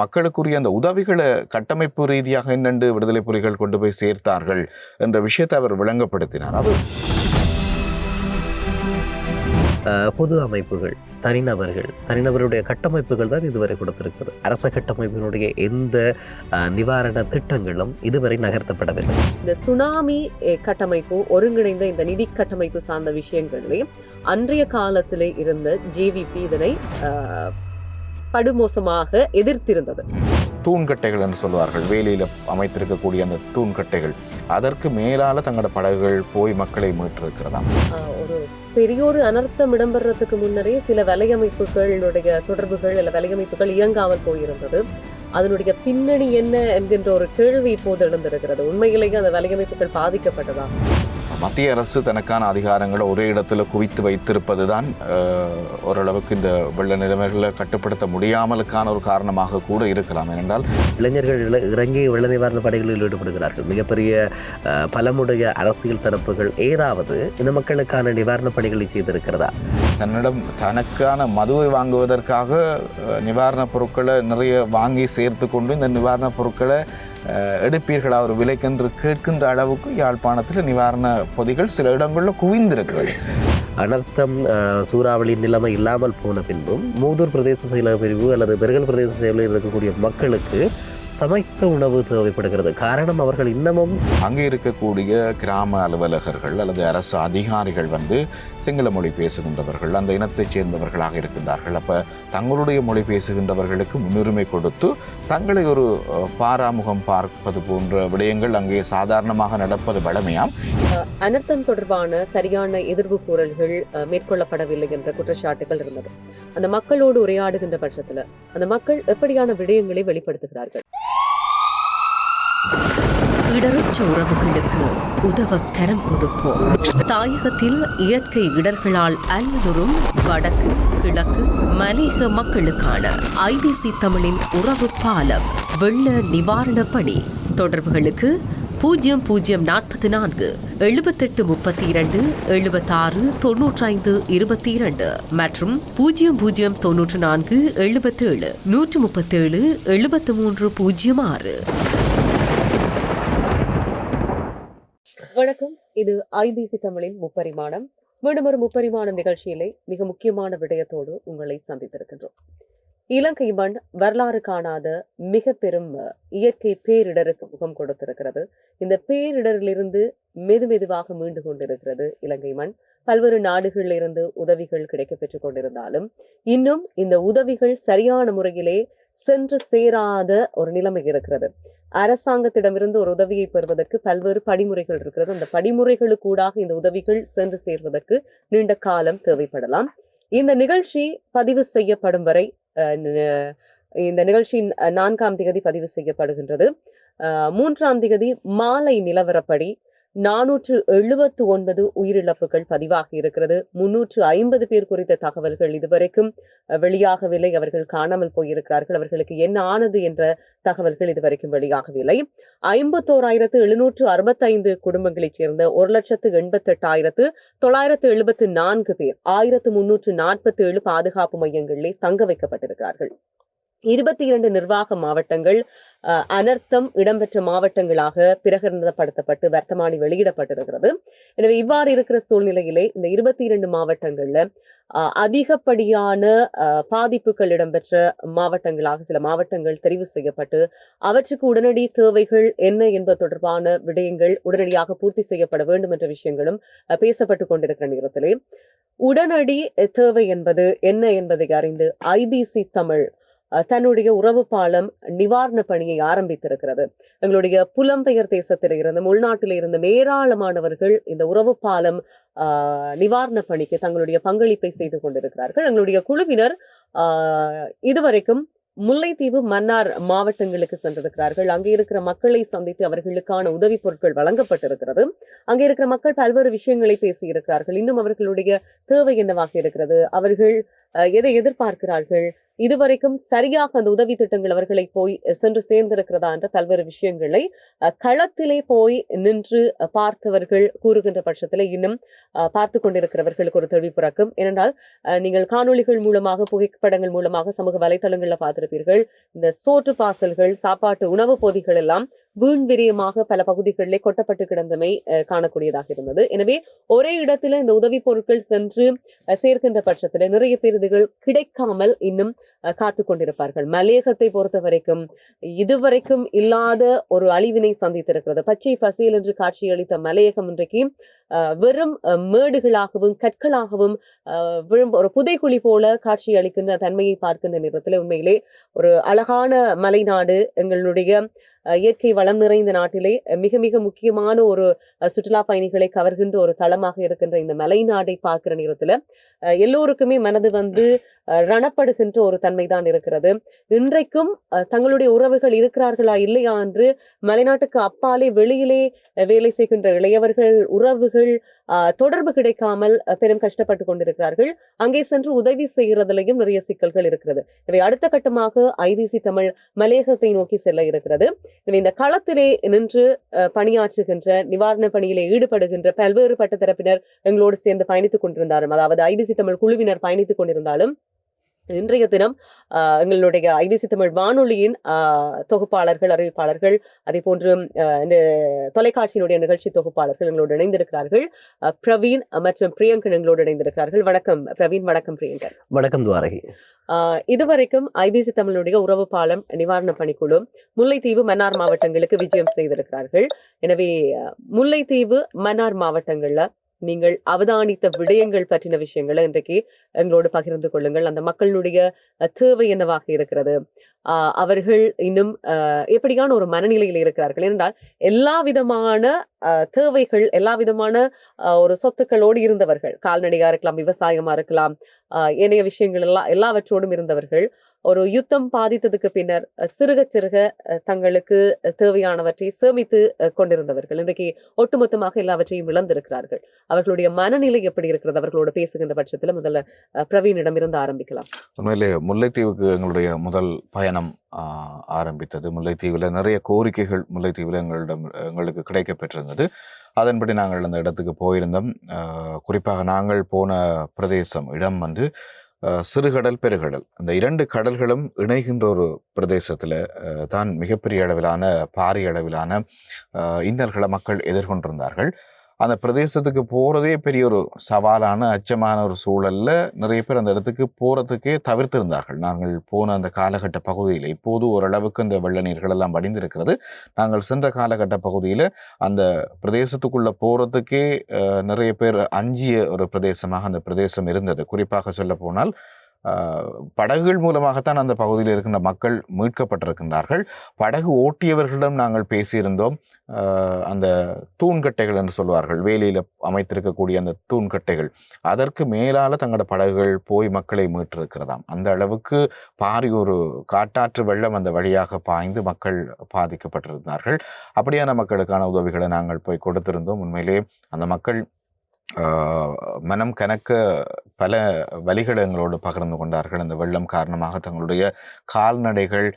மக்களுக்குரிய அந்த உதவிகளை கட்டமைப்பு ரீதியாக என்னென்று விடுதலை புலிகள் கொண்டு போய் சேர்த்தார்கள் என்ற விஷயத்தை அவர் விளங்கப்படுத்தினார். அது பொது அமைப்புகள், தனிநபருடைய கட்டமைப்புகள் தான் இதுவரை கொடுத்திருக்கிறது. அரச கட்டமைப்பினுடைய எந்த நிவாரண திட்டங்களும் இதுவரை நகர்த்தப்படவில்லை. இந்த சுனாமி கட்டமைப்பு, ஒருங்கிணைந்த இந்த நிதி கட்டமைப்பு சார்ந்த விஷயங்களையும் அன்றைய காலத்திலே இருந்த ஜேவிபி இதனை படுமோசமாக எதிர்த்திருந்தது. தூண்கட்டைகள் என்று சொல்வார்கள், வேலியில் அமைத்திருக்கக்கூடிய அந்த தூண்கட்டைகள், அதற்கு மேலால தங்களோட படகுகள் போய் மக்களை மீட்டிருக்கிறதா. ஒரு பெரியோரு அனர்த்தம் இடம்பெறதுக்கு முன்னரே சில வலையமைப்புகளுடைய தொடர்புகள் அல்ல வலையமைப்புகள் இயங்காமல் போயிருந்தது. அதனுடைய பின்னணி என்ன என்கின்ற ஒரு கேள்வி இப்போது எழுந்திருக்கிறது. உண்மையிலேயே அந்த வலையமைப்புகள் பாதிக்கப்பட்டதா? மத்திய அரசு தனக்கான அதிகாரங்களை ஒரே இடத்துல குவித்து வைத்திருப்பது தான் ஓரளவுக்கு இந்த வெள்ள நிலைமைகளை கட்டுப்படுத்த முடியாமலுக்கான ஒரு காரணமாக கூட இருக்கலாம். ஏனென்றால் இளைஞர்கள் இறங்கி வெள்ள நிவாரண படைகளில் ஈடுபடுகிறார்கள். மிகப்பெரிய பலமுடைய அரசியல் தரப்புகள் ஏதாவது இந்த மக்களுக்கான நிவாரண பணிகளை செய்திருக்கிறதா? தனக்கான மதுவை வாங்குவதற்காக நிவாரணப் பொருட்களை நிறைய வாங்கி சேர்த்து கொண்டு இந்த நிவாரணப் பொருட்களை எடுப்பீர்களா ஒரு விலைக்கென்று கேட்கின்ற அளவுக்கு யாழ்ப்பாணத்தில் நிவாரண பொதிகள் சில இடங்களில் குவிந்திருக்கிறது. அனர்த்தம் சூறாவளி நிலைமை இல்லாமல் போன பின்பும் மூதூர் பிரதேச செயலக பிரிவு அல்லது பெருகல் பிரதேச செயலில் இருக்கக்கூடிய மக்களுக்கு சமைத்த உணவு தேவைப்படுகிறது. காரணம், அவர்கள் இன்னமும் அங்கே இருக்கக்கூடிய கிராம அலுவலகர்கள் அல்லது அரசு அதிகாரிகள் சிங்கள மொழி பேசுகின்றவர்கள், அந்த இனத்தைச் சேர்ந்தவர்களாக இருக்கின்றார்கள். அப்போ தங்களுடைய மொழி பேசுகின்றவர்களுக்கு முன்னுரிமை கொடுத்து தங்களை ஒரு பாராமுகம் பார்ப்பது போன்ற விடயங்கள் அங்கே சாதாரணமாக நடப்பது வழமையாம். அனர்த்தம் தொடர்பான சரியான எதிர்வு கூறல்கள் மேற்கொள்ளப்படவில்லை என்ற குற்றச்சாட்டுகள் இருந்தது. அந்த மக்களோடு உரையாடுகின்ற பட்சத்தில் அந்த மக்கள் எப்படியான விடயங்களை வெளிப்படுத்துகிறார்கள்? இடரற்ற உறவுகளுக்கு உதவ கரம் கொடுப்போம். தாயகத்தில் இயற்கை இடர்களால் அல்லலுறும் வடக்கு, கிழக்கு, மலையக மக்களுக்கான ஐபிசி தமிழின் உறவு பாலம் வெள்ள நிவாரண பணி. தொடர்புகளுக்கு 0044 78 32 76 95 22 மற்றும் 0094 77 137 73 06. வணக்கம், இது ஐபிசி தமிழின் முப்பரிமாணம். மீண்டும் ஒரு முப்பரிமாணம் நிகழ்ச்சியிலே மிக முக்கியமான விடயத்தோடு உங்களை சந்தித்திருக்கின்றோம். இலங்கை மண் வரலாறு காணாத மிக பெரும் இயற்கை பேரிடருக்கு முகம் கொடுத்திருக்கிறது. இந்த பேரிடரிலிருந்து மெதுவாக மீண்டு கொண்டிருக்கிறது இலங்கை மண். பல்வேறு நாடுகளில் இருந்து உதவிகள் கிடைக்க பெற்றுக் கொண்டிருந்தாலும் இன்னும் இந்த உதவிகள் சரியான முறையிலே சென்று சேராத ஒரு நிலைமை இருக்கிறது. அரசாங்கத்திடமிருந்து ஒரு உதவியை பெறுவதற்கு பல்வேறு படிமுறைகள் இருக்கிறது. அந்த படிமுறைகளுக்கூடாக இந்த உதவிகள் சென்று சேர்வதற்கு நீண்ட காலம் தேவைப்படலாம். இந்த நிகழ்ச்சி பதிவு செய்யப்படும் வரை, இந்த நிகழ்ச்சியின் 4ஆம் தேதி பதிவு செய்யப்படுகின்றது. 3ஆம் தேதி மாலை நிலவரப்படி 479 உயிரிழப்புகள் பதிவாகி இருக்கிறது. 350 பேர் குறித்த தகவல்கள் இதுவரைக்கும் வெளியாகவில்லை. அவர்கள் காணாமல் போயிருக்கிறார்கள். அவர்களுக்கு என்ன ஆனது என்ற தகவல்கள் இதுவரைக்கும் வெளியாகவில்லை. 51,765 குடும்பங்களைச் சேர்ந்த 1,88,974 பேர் 1347 பாதுகாப்பு மையங்களிலே தங்க வைக்கப்பட்டிருக்கிறார்கள். 22 நிர்வாக மாவட்டங்கள் அனர்த்தம் இடம்பெற்ற மாவட்டங்களாக பிரகடனப்படுத்தப்பட்டு வர்த்தமானி வெளியிடப்பட்டிருக்கிறது. எனவே இவ்வாறு இருக்கிற சூழ்நிலையிலே இந்த 22 மாவட்டங்கள்ல அதிகப்படியான பாதிப்புகள் இடம்பெற்ற மாவட்டங்களாக சில மாவட்டங்கள் தெரிவு செய்யப்பட்டு அவற்றுக்கு உடனடி தேவைகள் என்ன என்பது தொடர்பான விடயங்கள் உடனடியாக பூர்த்தி செய்யப்பட வேண்டும் என்ற விஷயங்களும் பேசப்பட்டு கொண்டிருக்கிற நேரத்திலே உடனடி தேவை என்பது என்ன என்பதை அறிந்து ஐபிசி தமிழ் தன்னுடைய உறவு பாலம் நிவாரண பணியை ஆரம்பித்திருக்கிறது. எங்களுடைய புலம்பெயர் தேசத்தில் இருந்து உள்நாட்டில் இருந்து ஏராளமானவர்கள் இந்த உறவு பாலம் நிவாரண பணிக்கு தங்களுடைய பங்களிப்பை செய்து கொண்டிருக்கிறார்கள். எங்களுடைய குழுவினர் இதுவரைக்கும் முல்லைத்தீவு, மன்னார் மாவட்டங்களுக்கு சென்றிருக்கிறார்கள். அங்கே இருக்கிற மக்களை சந்தித்து அவர்களுக்கான உதவி பொருட்கள் வழங்கப்பட்டிருக்கிறது. அங்கே இருக்கிற மக்கள் பல்வேறு விஷயங்களை பேசியிருக்கிறார்கள். இன்னும் அவர்களுடைய தேவை என்னவாக இருக்கிறது, அவர்கள் எதை எதிர்பார்க்கிறார்கள், இதுவரைக்கும் சரியாக அந்த உதவி திட்டங்கள் அவர்களை போய் சென்று சேர்ந்திருக்கிறதா என்ற பல்வேறு விஷயங்களை களத்திலே போய் நின்று பார்த்தவர்கள் கூறுகின்ற பட்சத்திலே இன்னும் பார்த்து கொண்டிருக்கிறவர்களுக்கு ஒரு தெளிவு பிறக்கும். ஏனென்றால் நீங்கள் காணொளிகள் மூலமாக, புகைப்படங்கள் மூலமாக, சமூக வலைதளங்களில் பார்த்திருப்பீர்கள். இந்த சோற்று பாசல்கள், சாப்பாட்டு உணவு பொதிகள் எல்லாம் வீண் விரயமாக பல பகுதிகளிலே கொட்டப்பட்டு கிடந்தமை காணக்கூடியதாக இருந்தது. எனவே ஒரே இடத்துல இந்த உதவி பொருட்கள் சென்று சேர்க்கின்ற பட்சத்தில் நிறைய பேர் இதுகள் கிடைக்காமல் இன்னும் காத்து கொண்டிருப்பார்கள். மலையகத்தை பொறுத்த வரைக்கும் இதுவரைக்கும் இல்லாத ஒரு அழிவினை சந்தித்திருக்கிறது. பச்சை பசியல் என்று காட்சியளித்த மலையகம் இன்றைக்கு வெறும் மேடுகளாகவும் கற்களாகவும் ஒரு புதைக்குழி போல காட்சி அளிக்கின்ற தன்மையை பார்க்கின்ற நேரத்தில் உண்மையிலே ஒரு அழகான மலைநாடு, எங்களுடைய இயற்கை வளம் நிறைந்த நாட்டிலே மிக மிக முக்கியமான ஒரு சுற்றுலா பயணிகளை கவர்கின்ற ஒரு தளமாக இருக்கின்ற இந்த மலைநாடை பார்க்கிற நேரத்துல எல்லோருக்குமே மனது வந்து ரணப்படுகின்ற ஒரு தன்மைதான் இருக்கிறது. இன்றைக்கும் தங்களுடைய உறவுகள் இருக்கிறார்களா இல்லையா என்று மலைநாட்டுக்கு அப்பாலே வெளியிலே வேலை செய்கின்ற இளையவர்கள், உறவுகள் தொடர்பு கிடைக்காமல் பெரும் கஷ்டப்பட்டு கொண்டிருக்கிறார்கள். அங்கே சென்று உதவி செய்கிறதுலையும் நிறைய சிக்கல்கள் இருக்கிறது. இவை அடுத்த கட்டமாக ஐபிசி தமிழ் மலையகத்தை நோக்கி செல்ல இருக்கிறது. இந்த களத்திலே நின்று பணியாற்றுகின்ற, நிவாரண பணியிலே ஈடுபடுகின்ற பல்வேறு பட்ட தரப்பினர் எங்களோடு சேர்ந்து பயணித்துக் கொண்டிருந்தாலும், அதாவது ஐபிசி தமிழ் குழுவினர் பயணித்துக் கொண்டிருந்தாலும், இன்றைய தினம் எங்களுடைய ஐபிசி தமிழ் வானொலியின் தொகுப்பாளர்கள், அறிவிப்பாளர்கள், அதே போன்று இந்த தொலைக்காட்சியினுடைய நிகழ்ச்சி தொகுப்பாளர்கள் எங்களோடு இணைந்திருக்கிறார்கள். பிரவீன் மற்றும் பிரியங்கன் எங்களோடு இணைந்திருக்கிறார்கள். வணக்கம் பிரவீன். வணக்கம் பிரியங்கன். வணக்கம் துவாரகி. இதுவரைக்கும் ஐபிசி தமிழுடைய உறவு பாலம் நிவாரண பணிக்குழு முல்லைத்தீவு, மன்னார் மாவட்டங்களுக்கு விஜயம் செய்திருக்கிறார்கள். எனவே முல்லைத்தீவு, மன்னார் மாவட்டங்கள்ல நீங்கள் அவதானித்த விடயங்கள் பற்றின விஷயங்களை இன்றைக்கு எங்களோடு பகிர்ந்து கொள்ளுங்கள். அந்த மக்களுடைய தேவை என்னவாக இருக்கிறது, அவர்கள் இன்னும் எப்படியான ஒரு மனநிலையில் இருக்கிறார்கள் என்றால், எல்லா விதமான தேவைகள், எல்லா விதமான ஒரு சொத்துக்களோடு இருந்தவர்கள், கால்நடையா இருக்கலாம், விவசாயமா இருக்கலாம், ஏனைய விஷயங்கள் எல்லாவற்றோடும் இருந்தவர்கள் ஒரு யுத்தம் பாதித்ததுக்கு பின்னர் சிறுக சிறுக தங்களுக்கு தேவையானவற்றை சேமித்து கொண்டிருந்தவர்கள் இன்றைக்கு ஒட்டுமொத்தமாக எல்லாவற்றையும் இழந்திருக்கிறார்கள். அவர்களுடைய மனநிலை எப்படி இருக்கிறது? அவர்களோடு பேசுகின்ற பட்சத்தில் முதல்ல பிரவீனிடம் இருந்து ஆரம்பிக்கலாம். உண்மையிலே முல்லைத்தீவுக்கு எங்களுடைய முதல் பயணம் ஆரம்பித்தது. முல்லைத்தீவில் நிறைய கோரிக்கைகள் முல்லைத்தீவில் எங்களுக்கு கிடைக்க பெற்றிருந்தது. அதன்படி நாங்கள் அந்த இடத்துக்கு போயிருந்தோம். குறிப்பாக நாங்கள் போன பிரதேசம் இடம் வந்து சிறுகடல், பெருகடல், அந்த இரண்டு கடல்களும் இணைகின்ற ஒரு பிரதேசத்தில் தான் மிகப்பெரிய அளவிலான, பாரிய அளவிலான இன்னல்களை மக்கள் எதிர்கொண்டிருந்தார்கள். அந்த பிரதேசத்துக்கு போகிறதே பெரிய ஒரு சவாலான, அச்சமான ஒரு சூழலில் நிறைய பேர் அந்த இடத்துக்கு போகிறதுக்கே தவிர்த்திருந்தார்கள். நாங்கள் போன அந்த காலகட்ட பகுதியில், இப்போது ஓரளவுக்கு அந்த வெள்ள நீர்கள் எல்லாம் வடிந்திருக்கிறது. நாங்கள் சென்ற காலகட்ட பகுதியில் அந்த பிரதேசத்துக்குள்ளே போகிறதுக்கே நிறைய பேர் அஞ்சிய ஒரு பிரதேசமாக அந்த பிரதேசம் இருந்தது. குறிப்பாக சொல்ல போனால் படகுகள் மூலமாகத்தான் அந்த பகுதியில் இருக்கின்ற மக்கள் மீட்கப்பட்டிருக்கின்றார்கள். படகு ஓட்டியவர்களிடம் நாங்கள் பேசியிருந்தோம். அந்த தூண்கட்டைகள் என்று சொல்வார்கள், வேலியில் அமைத்திருக்கக்கூடிய அந்த தூண்கட்டைகள், அதற்கு மேலால் தங்களோட படகுகள் போய் மக்களை மீட்டிருக்கிறதாம். அந்த அளவுக்கு பாரி ஒரு காட்டாற்று வெள்ளம் அந்த வழியாக பாய்ந்து மக்கள் பாதிக்கப்பட்டிருந்தார்கள். அப்படியான மக்களுக்கான உதவிகளை நாங்கள் போய் கொடுத்திருந்தோம். உண்மையிலே அந்த மக்கள் மனம் கணக்க பல வழிகளை எங்களோடு பகிர்ந்து கொண்டார்கள். அந்த வெள்ளம் காரணமாக தங்களுடைய கால்நடைகள்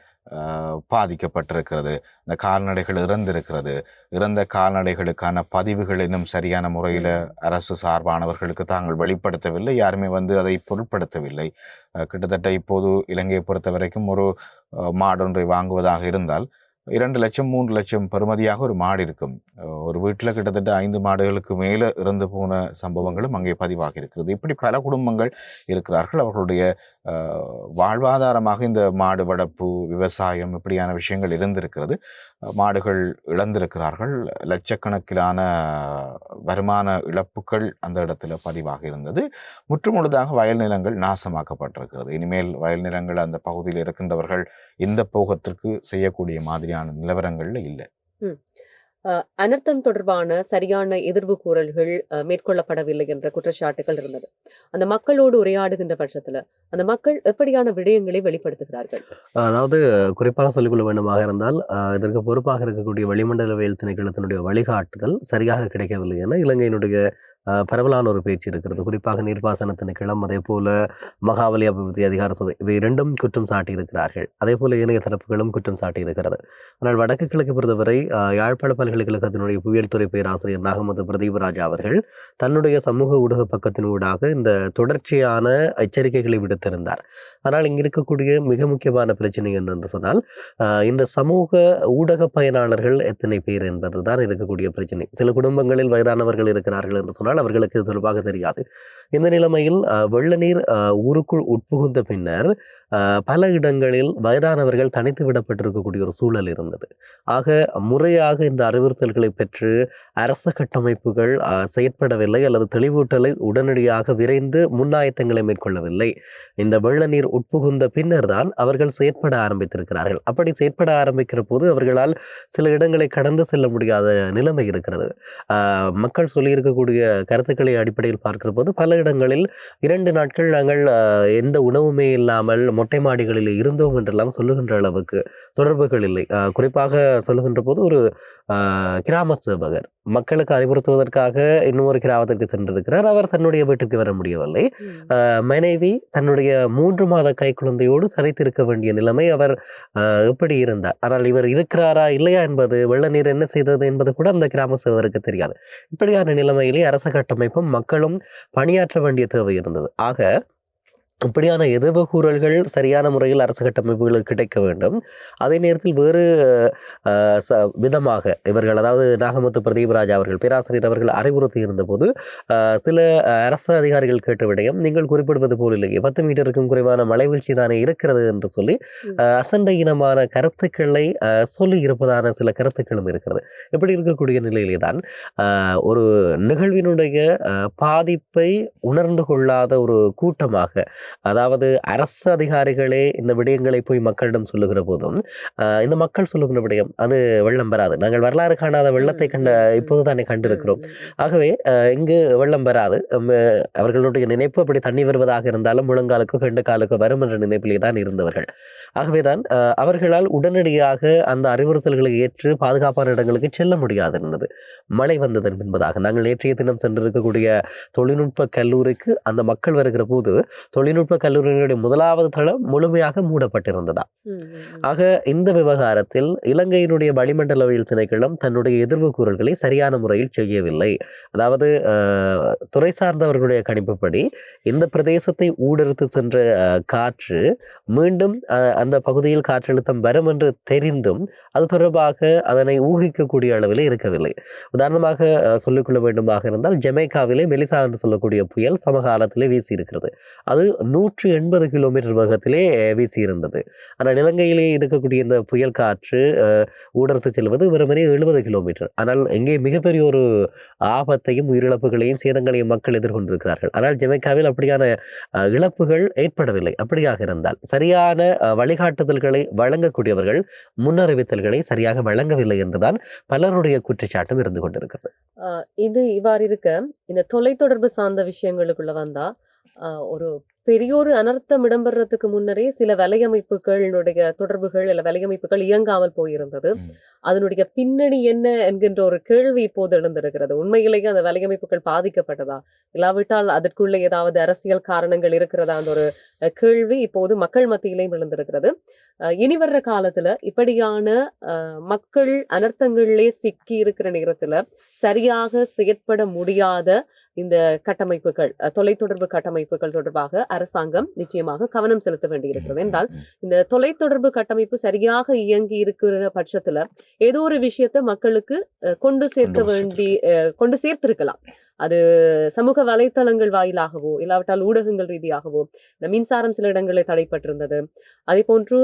பாதிக்கப்பட்டிருக்கிறது, இந்த கால்நடைகள் இறந்திருக்கிறது. இறந்த கால்நடைகளுக்கான பதிவுகள் இன்னும் சரியான முறையில் அரசு சார்பானவர்களுக்கு தாங்கள் வெளிப்படுத்தவில்லை. யாருமே வந்து அதை பொருட்படுத்தவில்லை. கிட்டத்தட்ட இப்போது இலங்கையை பொறுத்த வரைக்கும் ஒரு மாடொன்றை வாங்குவதாக இருந்தால் 2 லட்சம் 3 லட்சம் பெறுமதியாக ஒரு மாடு இருக்கும். ஒரு வீட்டில் கிட்டத்தட்ட 5 மாடுகளுக்கு மேலே இறந்து போன சம்பவங்களும் அங்கே பதிவாகி இருக்கிறது. இப்படி பல குடும்பங்கள் இருக்கிறார்கள். அவர்களுடைய வாழ்வாதாரமாக இந்த மாடு வளர்ப்பு, விவசாயம், இப்படியான விஷயங்கள் இருந்திருக்கிறது. மாடுகள் இழந்திருக்கிறார்கள். லட்சக்கணக்கிலான வருமான இழப்புகள் அந்த இடத்துல பதிவாக இருந்தது. முற்றுமுழுதாக வயல் நிலங்கள் நாசமாக்கப்பட்டிருக்கிறது. இனிமேல் வயல் நிலங்கள் அந்த பகுதியில் இருக்கின்றவர்கள் இந்த போகத்திற்கு செய்யக்கூடிய மாதிரியான நிலவரங்கள்ல இல்லை. அனர்த்தம் தொடர்பான சரியான எதிர்வு கூறல்கள் மேற்கொள்ளப்படவில்லை என்ற குற்றச்சாட்டுகள் இருந்தது. அந்த மக்களோடு உரையாடுகின்ற பட்சத்துல அந்த மக்கள் எப்படியான விடயங்களை வெளிப்படுத்துகிறார்கள்? அதாவது குறிப்பாக சொல்லிக்கொள்ள வேண்டுமாக இருந்தால் இதற்கு பொறுப்பாக இருக்கக்கூடிய வளிமண்டலவியல் திணைக்களத்தினுடைய வழிகாட்டுதல் சரியாக கிடைக்கவில்லை என இலங்கையினுடைய பரவலான ஒரு பேச்சு இருக்கிறது. குறிப்பாக நீர்ப்பாசன திணைக்களம், அதே போல மகாவலி அபிவிருத்தி அதிகார சபை, இவை இரண்டும் குற்றம் சாட்டி இருக்கிறார்கள். அதே போல ஏனைய தரப்புகளும் குற்றம் சாட்டி இருக்கிறது. ஆனால் வடக்கு கிழக்கு பொறுத்தவரை யாழ்ப்பாண பல்கலைக்கழகத்தினுடைய புவியியல் துறை பேராசிரியர் நாகமது பிரதீபராஜா அவர்கள் தன்னுடைய சமூக ஊடக பக்கத்தின் ஊடாக இந்த தொடர்ச்சியான எச்சரிக்கைகளை விடுத்திருந்தார். ஆனால் இங்கு இருக்கக்கூடிய மிக முக்கியமான பிரச்சனை என்னென்று சொன்னால் இந்த சமூக ஊடக பயனாளர்கள் எத்தனை பேர் என்பதுதான் இருக்கக்கூடிய பிரச்சனை. சில குடும்பங்களில் வயதானவர்கள் இருக்கிறார்கள் என்று சொன்னால் அவர்களுக்கு இது தொடர்பாக தெரியாது. இந்த நிலைமையில் வெள்ள நீர் ஊருக்குள் உட்புகுந்த பின்னர் பல இடங்களில் வயதானவர்கள் தனித்து விடப்பட்டிருக்கக்கூடிய ஒரு சூழல் இருந்தது. ஆக முறையாக இந்த அறிவுறுத்தல்களை பெற்று அரச கட்டமைப்புகள் செயற்படவில்லை அல்லது தெளிவூட்டலை உடனடியாக விரைந்து முன்னாயத்தங்களை மேற்கொள்ளவில்லை. இந்த வெள்ள நீர் உட்புகுந்த பின்னர் தான் அவர்கள் செயற்பட ஆரம்பித்திருக்கிறார்கள். அப்படி செயற்பட ஆரம்பிக்கிற போது அவர்களால் சில இடங்களை கடந்து செல்ல முடியாத நிலைமை இருக்கிறது. மக்கள் சொல்லியிருக்கக்கூடிய கருத்துக்களை அடிப்படையில் பார்க்கிற போது பல இடங்களில் 2 நாட்கள் நாங்கள் எந்த உணவுமே இல்லாமல் மொட்டை மாடிகளில் இருந்தோம் என்றெல்லாம் சொல்லுகின்ற அளவுக்கு தொடர்புகள் இல்லை. குறிப்பாக சொல்லுகின்ற போது ஒரு கிராம சேவகர் மக்களுக்கு அறிவுறுத்துவதற்காக இன்னொரு கிராமத்திற்கு சென்றிருக்கிறார். அவர் தன்னுடைய வீட்டுக்கு வர முடியவில்லை. மனைவி தன்னுடைய 3 மாத கை குழந்தையோடு தனித்திருக்க வேண்டிய நிலைமை. அவர் எப்படி இருந்தார், ஆனால் இவர் இருக்கிறாரா இல்லையா என்பது, வெள்ள நீர் என்ன செய்தது என்பது கூட அந்த கிராம சேவகருக்கு தெரியாது. இப்படியான நிலைமையிலே அரச கட்டமைப்பும் மக்களும் பணியாற்ற வேண்டிய தேவை இருந்தது. ஆக இப்படியான எதிர்வு கூறல்கள் சரியான முறையில் அரசு கட்டமைப்புகளுக்கு கிடைக்க வேண்டும். அதே நேரத்தில் வேறு விதமாக இவர்கள், அதாவது நாகமுத்து பிரதீபராஜா அவர்கள், பேராசிரியர் அவர்கள் அறிவுறுத்தி இருந்தபோது சில அரசு அதிகாரிகள் கேட்ட விடயம், நீங்கள் குறிப்பிடுவது போல் இல்லையே 10 மீட்டருக்கும் குறைவான மழை வீழ்ச்சி தானே இருக்கிறது என்று சொல்லி அசண்டை இனமான கருத்துக்களை சொல்லி இருப்பதான சில கருத்துக்களும் இருக்கிறது. இப்படி இருக்கக்கூடிய நிலையிலே தான் ஒரு நிகழ்வினுடைய பாதிப்பை உணர்ந்து கொள்ளாத ஒரு கூட்டமாக, அதாவது அரசு அதிகாரிகளே இந்த விடயங்களை போய் மக்களிடம் சொல்லுகிற போதும் இந்த மக்கள் சொல்லுகிற விடயம் அது வெள்ளம் வராது, நாங்கள் வரலாறு காணாத வெள்ளத்தை இப்போது தானே கண்டிருக்கிறோம், ஆகவே இங்கு வெள்ளம் வராது, அவர்களுடைய நினைப்பு அப்படி தண்ணி வருவதாக இருந்தாலும் முழங்காலுக்கோ 2 காலுக்கோ வரும் என்ற நினைப்பிலே தான் இருந்தவர்கள். ஆகவேதான் அவர்களால் உடனடியாக அந்த அறிவுறுத்தல்களை ஏற்று பாதுகாப்பான இடங்களுக்கு செல்ல முடியாது இருந்தது. மழை வந்ததன் என்பதாக நாங்கள் நேற்றைய தினம் சென்றிருக்கக்கூடிய தொழில்நுட்ப கல்லூரிக்கு அந்த மக்கள் வருகிற போது தொழில்நுட்ப கல்லூரியினுடைய 1வது தளம் முழுமையாக மூடப்பட்டிருந்ததா. ஆக இந்த விவகாரத்தில் இலங்கையினுடைய வளிமண்டலவியல் திணைக்களம் தன்னுடைய எதிர்வு கூறல்களை சரியான முறையில் செய்யவில்லை. அதாவது துறை சார்ந்தவர்களுடைய கணிப்புப்படி இந்த பிரதேசத்தை ஊடறுத்து சென்ற காற்று மீண்டும் அந்த பகுதியில் காற்றழுத்தம் வரும் என்று தெரிந்தும் அது தொடர்பாக அதனை ஊகிக்கக்கூடிய அளவில் இருக்கவில்லை. உதாரணமாக சொல்லிக்கொள்ள வேண்டுமாக இருந்தால் ஜமைக்காவிலே மெலிசா என்று சொல்லக்கூடிய புயல் சமகாலத்திலே வீசி இருக்கிறது. அது 180 கிலோமீட்டர் வேகத்திலே வீசி இருந்தது. ஆனால் இலங்கையிலே இருக்கக்கூடிய இந்த புயல் காற்று ஊடறுத்து செல்வது வெறுமனே 70 கிலோமீட்டர். ஆனால் இங்கே மிகப்பெரிய ஒரு ஆபத்தையும் உயிரிழப்புகளையும் சேதங்களையும் மக்கள் எதிர்கொண்டிருக்கிறார்கள். ஆனால் ஜமைக்காவில் அப்படியான இழப்புகள் ஏற்படவில்லை. அப்படியாக இருந்தால் சரியான வழிகாட்டுதல்களை வழங்கக்கூடியவர்கள் முன்னறிவித்தல்களை சரியாக வழங்கவில்லை என்றுதான் பலருடைய குற்றச்சாட்டும் இருந்து கொண்டிருக்கிறது. இது இவ்வாறு இருக்க, இந்த தொலைத்தொடர்பு சார்ந்த விஷயங்களுக்குள்ள வந்தா ஒரு பெரியோரு அனர்த்தம் இடம்பெறதுக்கு முன்னரே சில வலையமைப்புகளுடைய தொடர்புகள் இல்ல வலையமைப்புகள் இயங்காமல் போயிருந்தது. அதனுடைய பின்னணி என்ன என்கின்ற ஒரு கேள்வி இப்போது எழுந்திருக்கிறது. உண்மையிலேயே அந்த வலையமைப்புகள் பாதிக்கப்பட்டதா, இல்லாவிட்டால் அதற்குள்ள ஏதாவது அரசியல் காரணங்கள் இருக்கிறதா என்ற ஒரு கேள்வி இப்போது மக்கள் மத்தியிலையும் எழுந்திருக்கிறது. இனி வர்ற காலத்துல இப்படியான மக்கள் அனர்த்தங்களிலே சிக்கி இருக்கிற நேரத்துல சரியாக செயற்பட முடியாத இந்த கட்டமைப்புகள், தொலைத்தொடர்பு கட்டமைப்புகள் தொடர்பாக அரசாங்கம் நிச்சயமாக கவனம் செலுத்த வேண்டியிருக்கிறது. என்றால் இந்த தொலைத்தொடர்பு கட்டமைப்பு சரியாக இயங்கி இருக்கிற பட்சத்துல ஏதோ ஒரு விஷயத்த மக்களுக்கு கொண்டு சேர்த்திருக்கலாம். அது சமூக வலைத்தளங்கள் வாயிலாகவோ இல்லாவிட்டால் ஊடகங்கள் ரீதியாகவோ இந்த மின்சாரம் சில இடங்களில் தடைப்பட்டிருந்தது. அதே போன்று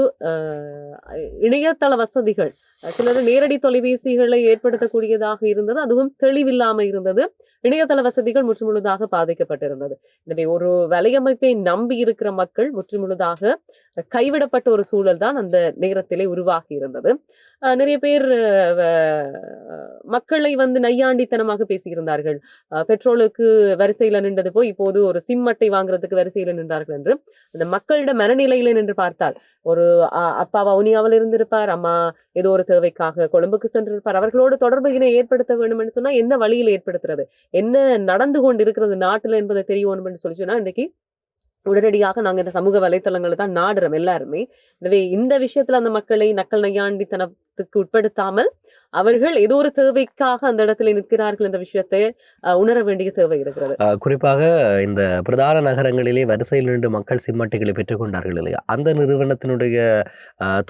இணையதள வசதிகள் சிலர் நேரடி தொலைபேசிகளை ஏற்படுத்தக்கூடியதாக இருந்தது, அதுவும் தெளிவில்லாமல் இருந்தது. இணையதள வசதிகள் முற்றுமுழுதாக பாதிக்கப்பட்டிருந்தது. எனவே ஒரு வலையமைப்பை நம்பி இருக்கிற மக்கள் முற்றுமுழுதாக கைவிடப்பட்ட ஒரு சூழல் தான் அந்த நேரத்திலே உருவாகி இருந்தது. நிறைய பேர் மக்களை நையாண்டித்தனமாக பேசியிருந்தார்கள். பெட்ரோலுக்கு வரிசையில நின்றது போய் இப்போது ஒரு சிம் அட்டை வாங்குறதுக்கு வரிசையில நின்றார்கள் என்று. அந்த மக்களிட மனநிலையில நின்று பார்த்தால் ஒரு அப்பா வவுனியாவில் இருந்திருப்பார், அம்மா ஏதோ ஒரு தேவைக்காக கொழும்புக்கு சென்றிருப்பார். அவர்களோடு தொடர்பினை ஏற்படுத்த வேண்டும் என்று சொன்னா என்ன வழியில் ஏற்படுத்துறது, என்ன நடந்து கொண்டு இருக்கிறது நாட்டுல என்பதை தெரிய வேண்டும் என்று சொல்லி சொன்னா இன்னைக்கு உடனடியாக நாங்கள் இந்த சமூக வலைத்தளங்களை தான் நாடுறோம் எல்லாருமே. எனவே இந்த விஷயத்துல அந்த மக்களை நக்கல் நையாண்டித்தனத்துக்கு உட்படுத்தாமல் அவர்கள் ஏதோ ஒரு தேவைக்காக அந்த இடத்துல நிற்கிறார்கள் என்ற விஷயத்தை உணர வேண்டிய தேவை இருக்கிறது. குறிப்பாக இந்த பிரதான நகரங்களிலே வரிசையில் நின்று மக்கள் சிம்மட்டைகளை பெற்றுக்கொண்டார்கள் இல்லையா, அந்த நிறுவனத்தினுடைய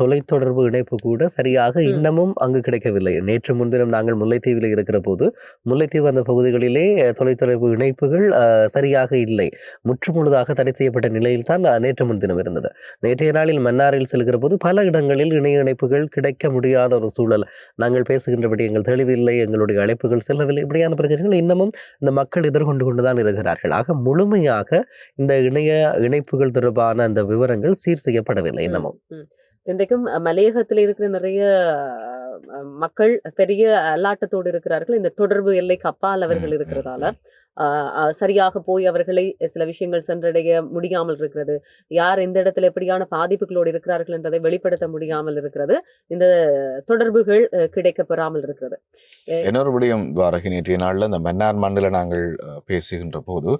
தொலைத்தொடர்பு இணைப்பு கூட சரியாக இன்னமும் அங்கு கிடைக்கவில்லை. நேற்று முன்தினம் நாங்கள் முல்லைத்தீவில் இருக்கிற போது முல்லைத்தீவு அந்த பகுதிகளிலே தொலைத்தொடர்பு இணைப்புகள் சரியாக இல்லை, முற்றுமுழுதாக தடை செய்யப்பட்ட நிலையில் தான் நேற்று முன்தினம் இருந்தது. நேற்றைய நாளில் மன்னாரில் செல்கிற போது பல இடங்களில் இணைய இணைப்புகள் கிடைக்க முடியாத ஒரு சூழல், நாங்கள் பேசுகின்றபடி எங்கள் தெளிவில்லை, எங்களுடைய அழைப்புகள் செல்லவில்லை, இப்படியான பிரச்சனைகள் இன்னமும் இந்த மக்கள் எதிர்கொண்டு கொண்டுதான் இருக்கிறார்கள். ஆக முழுமையாக இந்த இணைய இணைப்புகள் தொடர்பான அந்த விவரங்கள் சீர் செய்யப்படவில்லை இன்னமும். இன்றைக்கும் மலையகத்தில் இருக்கிற நிறைய மக்கள் பெரிய அல்லாட்டத்தோடு இருக்கிறார்கள். இந்த தொடர்பு எல்லைக்கு அப்பால் அவர்கள் இருக்கிறதால சரியாக போய் அவர்களை சில விஷயங்கள் சென்றடைய முடியாமல் இருக்கிறது. யார் எந்த இடத்துல எப்படியான பாதிப்புகளோடு இருக்கிறார்கள் என்றதை வெளிப்படுத்த முடியாமல் இருக்கிறது. இந்த தொடர்புகள் கிடைக்க பெறாமல் இருக்கிறது. இன்னொரு விடயம் துவாரகி, நேற்றைய நாளில் இந்த மன்னார் மண்ணில் நாங்கள் பேசுகின்ற போது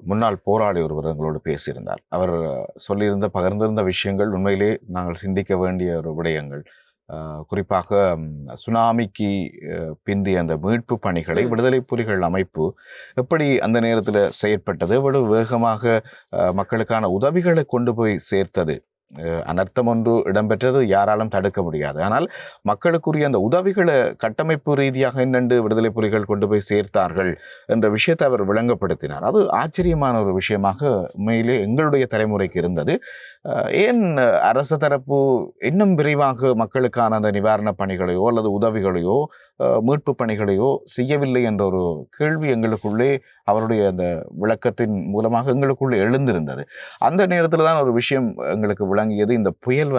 முன்னாள் போராளி ஒருவர் எங்களோடு பேசியிருந்தார். அவர் சொல்லியிருந்த பகிர்ந்திருந்த விஷயங்கள் உண்மையிலே நாங்கள் சிந்திக்க வேண்டிய ஒரு விடயங்கள். குறிப்பாக சுனாமிக்கு பிந்திய அந்த மீட்பு பணிகளை விடுதலை புலிகள் அமைப்பு எப்படி அந்த நேரத்தில் செயற்பட்டது, எவ்வளவு வேகமாக மக்களுக்கான உதவிகளை கொண்டு போய் சேர்த்தது. அனர்த்தம் ஒன்று இடம்பெற்றது, யாராலும் தடுக்க முடியாது. ஆனால் மக்களுக்குரிய அந்த உதவிகளை கட்டமைப்பு ரீதியாக என்னென்று விடுதலை புலிகள் கொண்டு போய் சேர்த்தார்கள் என்ற விஷயத்தை அவர் விளங்கப்படுத்தினார். அது ஆச்சரியமான ஒரு விஷயமாக உண்மையிலே எங்களுடைய தலைமுறைக்கு இருந்தது. ஏன் அரசு தரப்பு இன்னும் விரைவாக மக்களுக்கான அந்த நிவாரணப் பணிகளையோ அல்லது உதவிகளையோ மீட்பு பணிகளையோ செய்யவில்லை என்ற ஒரு கேள்வி எங்களுக்குள்ளே அவருடைய அந்த விளக்கத்தின் மூலமாக எங்களுக்குள்ளே எழுந்திருந்தது. அந்த நேரத்தில் தான் ஒரு விஷயம் எங்களுக்கு விளங்கியது. இந்த புயல்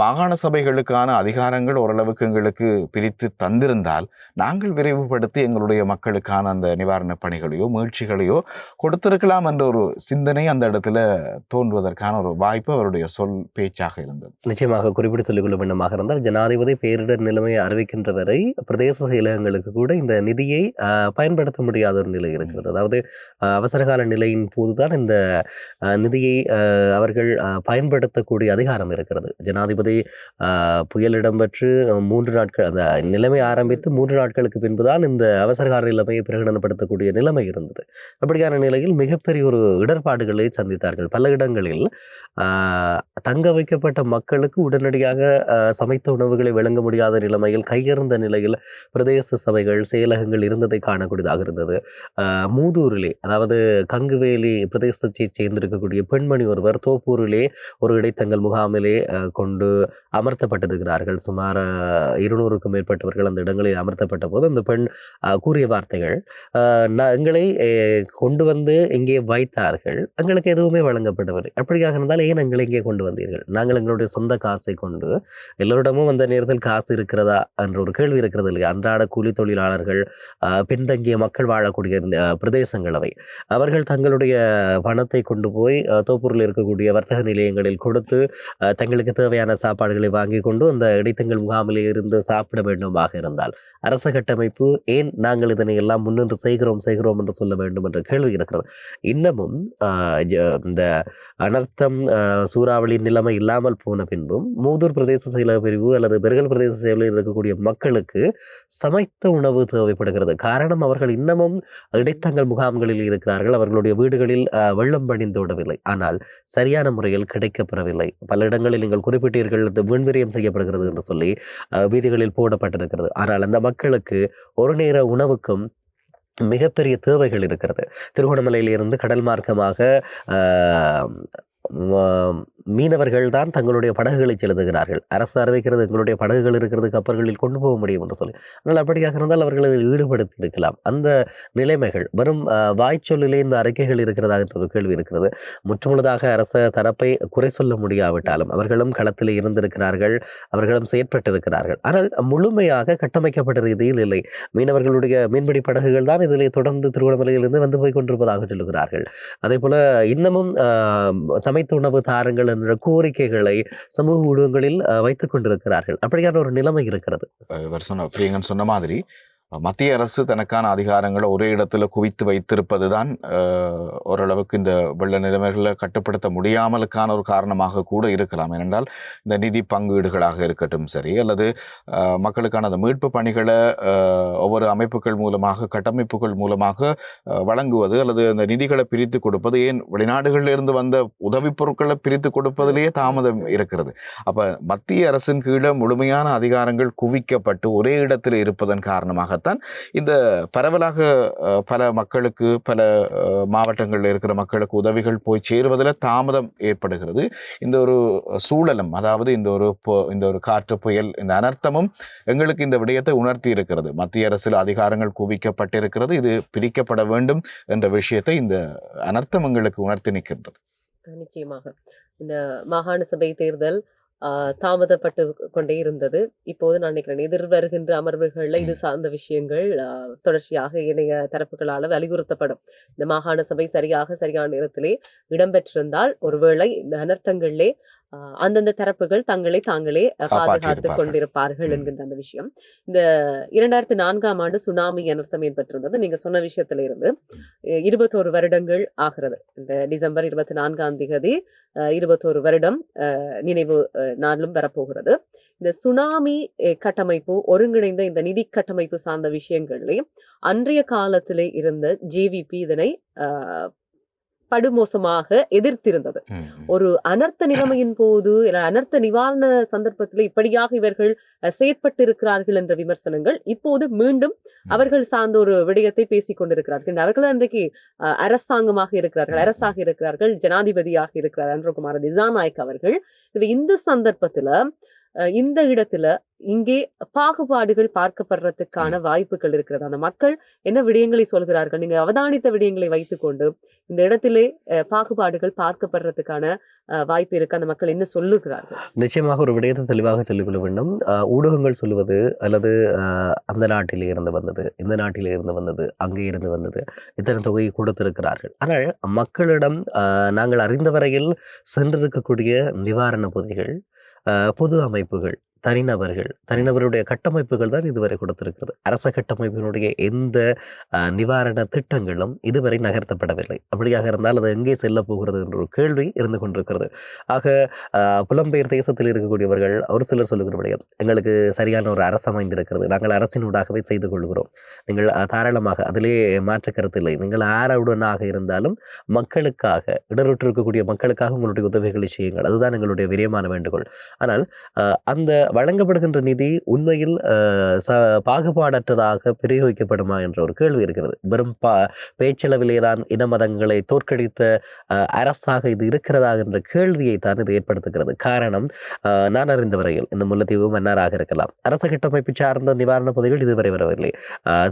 மாகாண சபைகளுக்கான அதிகாரங்கள் ஓரளவுக்கு எங்களுக்கு பிரித்து தந்திருந்தால் நாங்கள் விரைவுபடுத்தி எங்களுடைய மக்களுக்கான அந்த நிவாரணப் பணிகளையோ மீழ்ச்சிகளையோ கொடுத்திருக்கலாம் என்ற ஒரு சிந்தனை அந்த இடத்துல தோன்றுவதற்கான ஒரு வாய்ப்பு அவருடைய பேச்சாக இருந்தது. நிச்சயமாக குறிப்பிட்டு சொல்லிக்கொள்ள வேண்டுமாக இருந்தால் ஜனாதிபதி பேரிடர் நிலைமையை அறிவிக்கின்ற வரை பிரதேச செயலகங்களுக்கு கூட இந்த நிதியை பயன்படுத்த முடியாத ஒரு நிலை இருக்கிறது. அதாவது அவசரகால நிலையின் போதுதான் இந்த நிதியை அவர்கள் பயன்படுத்தக்கூடிய அதிகாரம் இருக்கிறது. ஜனாதிபதி புயல் இடம்பெற்று 3 நாட்கள் அந்த நிலைமை ஆரம்பித்து 3 நாட்களுக்கு பின்புதான் இந்த அவசரகால நிலைமையை பிரகடனப்படுத்தக்கூடிய நிலைமை இருந்தது. அப்படியான நிலையில் மிகப்பெரிய ஒரு இடர்பாடுகளை சந்தித்தார்கள். பல இடங்களில் தங்க வைக்கப்பட்ட மக்களுக்கு உடனடியாக சமைத்த உணவுகளை வழங்க முடியாத நிலைமையில், கையெறிந்த நிலையில் பிரதேச சபைகள் செயலகங்கள் இருந்ததை காணக்கூடியதாக இருந்தது. மூதூரிலே, அதாவது கங்குவேலி பிரதேசத்தை சேர்ந்திருக்கக்கூடிய பெண்மணி ஒருவர் தோப்பூரிலே ஒரு இடைத்தங்கள் முகாமிலே கொண்டு அமர்த்தப்பட்டிருக்கிறார்கள். சுமார் 200க்கும் மேற்பட்டவர்கள் அந்த இடங்களில் அமர்த்தப்பட்ட போது அந்த பெண் கூறிய வார்த்தைகள், எங்களை கொண்டு வந்து இங்கே வைத்தார்கள், எங்களுக்கு எதுவுமே வழங்கப்படவில்லை, அப்படியாக இருந்தால் ஏன் எங்களை இங்கே கொண்டு வந்தீர்கள், நாங்கள் எங்களுடைய சொந்த காசை கொண்டு, எல்லோரிடமும் அந்த நேரத்தில் காசு இருக்கிறதா என்ற ஒரு கேள்வி இருக்கிறது இல்லையா. அன்றாட கூலி தொழிலாளர்கள், பின்தங்கிய மக்கள் வாழக்கூடிய பிரதேசங்கள் அவை, அவர்கள் தங்களுடைய பணத்தை கொண்டு போய் தோப்பூரில் இருக்கக்கூடிய வர்த்தக நிலையங்களில் கொடுத்து தங்களுக்கு தேவையான சாப்பாடுகளை வாங்கி கொண்டு அந்த இடைத்தங்கள் முகாமிலே இருந்து சாப்பிட வேண்டுமாக இருந்தால் அரச கட்டமைப்பு ஏன் நாங்கள் இதனை எல்லாம் முன்னின்று செய்கிறோம் என்று சொல்ல வேண்டும் என்ற கேள்வி இருக்கிறது. இன்னமும் இந்த அனர்த்தம் சூறாவளி நிலைமை இல்லாமல் போன பின்பும் மூதூர் பிரதேச செயலக பிரிவு அல்லது பெருகல் பிரதேச செயலில் இருக்கக்கூடிய மக்களுக்கு சமைத்த உணவு தேவைப்படுகிறது. காரணம், அவர்கள் இன்னமும் இடைத்தங்கள் முகாம்களில் இருக்கிறார்கள். அவர்களுடைய வீடுகளில் வெள்ளம் படிந்தோடவில்லை, ஆனால் சரியான முறையில் கிடைக்கப்பெறவில்லை. பல இடங்களில் நீங்கள் குறிப்பிட்டீர்கள் வீண்விரியம் செய்யப்படுகிறது என்று சொல்லி வீதிகளில் போடப்பட்டிருக்கிறது. ஆனால் அந்த மக்களுக்கு ஒரு நேர உணவுக்கும் மிகப்பெரிய தேவைகள் இருக்கிறது. திருகோணமலையிலிருந்து கடல் மார்க்கமாக மீனவர்கள் தான் தங்களுடைய படகுகளை செலுத்துகிறார்கள். அரசு அறிவிக்கிறது எங்களுடைய படகுகள் இருக்கிறது, கப்பல்களில் கொண்டு போக முடியும் என்று சொல்லி. ஆனால் அப்படியாக இருந்தால் அவர்கள் அதில் ஈடுபடுத்தி இருக்கலாம். அந்த நிலைமைகள் வெறும் வாய்ச்சொல்லிலே இந்த அறிக்கைகள் இருக்கிறதா என்ற ஒரு கேள்வி இருக்கிறது. முற்றுமுழுதாக அரச தரப்பை குறை சொல்ல முடியாவிட்டாலும் அவர்களும் களத்தில் இருந்திருக்கிறார்கள், அவர்களும் செயற்பட்டிருக்கிறார்கள். ஆனால் முழுமையாக கட்டமைக்கப்பட்ட ரீதியில் இல்லை. மீனவர்களுடைய மீன்பிடி படகுகள் தான் இதிலே தொடர்ந்து திருவண்ணாமலையிலிருந்து வந்து போய் கொண்டிருப்பதாக சொல்லுகிறார்கள். அதே போல இன்னமும் சமைத்த உணவு தாருங்கள் என்ற கோரிக்கைகளை சமூக ஊடகங்களில் வைத்துக் கொண்டிருக்கிறார்கள். அப்படியான ஒரு நிலைமை இருக்கிறது. இவர் சொன்ன மாதிரி மத்திய அரசு தனக்கான அதிகாரங்களை ஒரே இடத்துல குவித்து வைத்திருப்பது தான் ஓரளவுக்கு இந்த வெள்ள நிலைமைகளை கட்டுப்படுத்த முடியாமலுக்கான ஒரு காரணமாக கூட இருக்கலாம். ஏனென்றால் இந்த நிதி பங்கீடுகளாக இருக்கட்டும் சரி, அல்லது மக்களுக்கான அந்த மீட்பு பணிகளை ஒவ்வொரு அமைப்புகள் மூலமாக கட்டமைப்புகள் மூலமாக வழங்குவது அல்லது அந்த நிதிகளை பிரித்து கொடுப்பது, ஏன் வெளிநாடுகளில் இருந்து வந்த உதவி பொருட்களை பிரித்து கொடுப்பதிலேயே தாமதம் இருக்கிறது. அப்போ மத்திய அரசின் கீழே முழுமையான அதிகாரங்கள் குவிக்கப்பட்டு ஒரே இடத்தில் இருப்பதன் காரணமாக இந்த பரவலாக பல மக்களுக்கு, பல மாவட்டங்களில் இருக்கிற மக்களுக்கு உதவிகள் போய் சேருவதில் தாமதம் ஏற்படுகிறது. இந்த ஒரு சூழலும், அதாவது இந்த ஒரு காற்று புயல், இந்த அனர்த்தமும் எங்களுக்கு இந்த விடயத்தை உணர்த்தி இருக்கிறது. மத்திய அரசில் அதிகாரங்கள் குவிக்கப்பட்டிருக்கிறது, இது பிரிக்கப்பட வேண்டும் என்ற விஷயத்தை இந்த அனர்த்தம் எங்களுக்கு உணர்த்தி நிற்கின்றது. நிச்சயமாக இந்த மாகாண சபை தேர்தல் தாமதப்பட்டு கொண்டே இருந்தது. இப்போது நான் நினைக்கிறேன் எதிர்வருகின்ற அமர்வுகள்ல இது சார்ந்த விஷயங்கள் தொடர்ச்சியாக இணைய தரப்புகளால் வலியுறுத்தப்படும். இந்த மாகாண சபை சரியான நேரத்திலே இடம்பெற்றிருந்தால் ஒருவேளை இந்த அனர்த்தங்களிலே அந்தந்த தரப்புகள் தாங்களே பாதுகாத்துக் கொண்டிருப்பார்கள் என்கின்ற அந்த விஷயம். இந்த 2004ஆம் ஆண்டு சுனாமி அனர்த்தம் ஏற்பட்டிருந்தது. நீங்க சொன்ன விஷயத்துல இருந்து 21 வருடங்கள் ஆகிறது. இந்த டிசம்பர் 24ஆம் தேதி 21 வருடம் நினைவு நாளும் வரப்போகிறது. இந்த சுனாமி கட்டமைப்பு, ஒருங்கிணைந்த இந்த நிதி கட்டமைப்பு சார்ந்த விஷயங்களே அன்றைய காலத்திலே இருந்த ஜேவிபி இதனை படுமோசமாக எதிர்த்திருந்தது. ஒரு அனர்த்த நிலைமையின் போது, அனர்த்த நிவாரண சந்தர்ப்பத்தில் இப்படியாக இவர்கள் செயற்பட்டிருக்கிறார்கள் என்ற விமர்சனங்கள் இப்போது மீண்டும் அவர்கள் சார்ந்த ஒரு விடயத்தை பேசிக் கொண்டிருக்கிறார்கள். அவர்கள் அன்றைக்கு அரசாக இருக்கிறார்கள், ஜனாதிபதியாக இருக்கிறார் அன்றகுமார திசாநாயக் அவர்கள். இந்த சந்தர்ப்பத்துல இந்த இடத்துல இங்கே பாகுபாடுகள் பார்க்கப்படுறதுக்கான வாய்ப்புகள் இருக்கிறது. அந்த மக்கள் என்ன விடயங்களை சொல்கிறார்கள், நீங்க அவதானித்த விடயங்களை வைத்துக்கொண்டு இந்த இடத்திலே பாகுபாடுகள் பார்க்கப்படுறதுக்கான வாய்ப்பு இருக்கு. அந்த மக்கள் என்ன சொல்லுகிறார்கள்? நிச்சயமாக ஒரு விடயத்தை தெளிவாக சொல்லிக்கொள்ள வேண்டும். ஊடகங்கள் சொல்லுவது அல்லது அந்த நாட்டிலே இருந்து வந்தது, இந்த நாட்டிலே இருந்து வந்தது, அங்கே இருந்து வந்தது, இத்தனை தொகையை கொடுத்திருக்கிறார்கள். ஆனால் மக்களிடம் நாங்கள் அறிந்த வரையில் சென்றிருக்கக்கூடிய நிவாரண பொதிகள், பொது அமைப்புகள், தனிநபருடைய கட்டமைப்புகள் தான் இதுவரை கொடுத்திருக்கிறது. அரச கட்டமைப்பினுடைய எந்த நிவாரண திட்டங்களும் இதுவரை நகர்த்தப்படவில்லை. அப்படியாக இருந்தால் அது எங்கே செல்ல போகிறது என்ற ஒரு கேள்வி இருந்து கொண்டிருக்கிறது. ஆக புலம்பெயர் தேசத்தில் இருக்கக்கூடியவர்கள் ஒரு சிலர் சொல்லுகிற விடயம், எங்களுக்கு சரியான ஒரு அரசு அமைந்திருக்கிறது, நாங்கள் அரசினூடாகவே செய்து கொள்கிறோம், நீங்கள் தாராளமாக அதிலே மாற்ற கருத்தில்லை, நீங்கள் ஆரவுடனாக இருந்தாலும் மக்களுக்காக, இடருற்றிருக்கக்கூடிய மக்களுக்காக உங்களுடைய உதவிகளை செய்யுங்கள், அதுதான் எங்களுடைய விரியமான வேண்டுகோள். ஆனால் அந்த வழங்கப்படுகின்ற நிதி உண்மையில் பாகுபாடற்றதாக பிரயோகிக்கப்படுமா என்ற ஒரு கேள்வி இருக்கிறது. வெறும் பேச்சளவிலே தான் இன மதங்களை தோற்கடித்த அரசாக இது இருக்கிறதா என்ற கேள்வியை தான் இது ஏற்படுத்துகிறது. காரணம், நான் அறிந்த வரையில் இந்த முல்லைத்தீவு மன்னாராக இருக்கலாம், அரச கட்டமைப்பு சார்ந்த நிவாரண பொதிகள் இதுவரை வரவில்லை.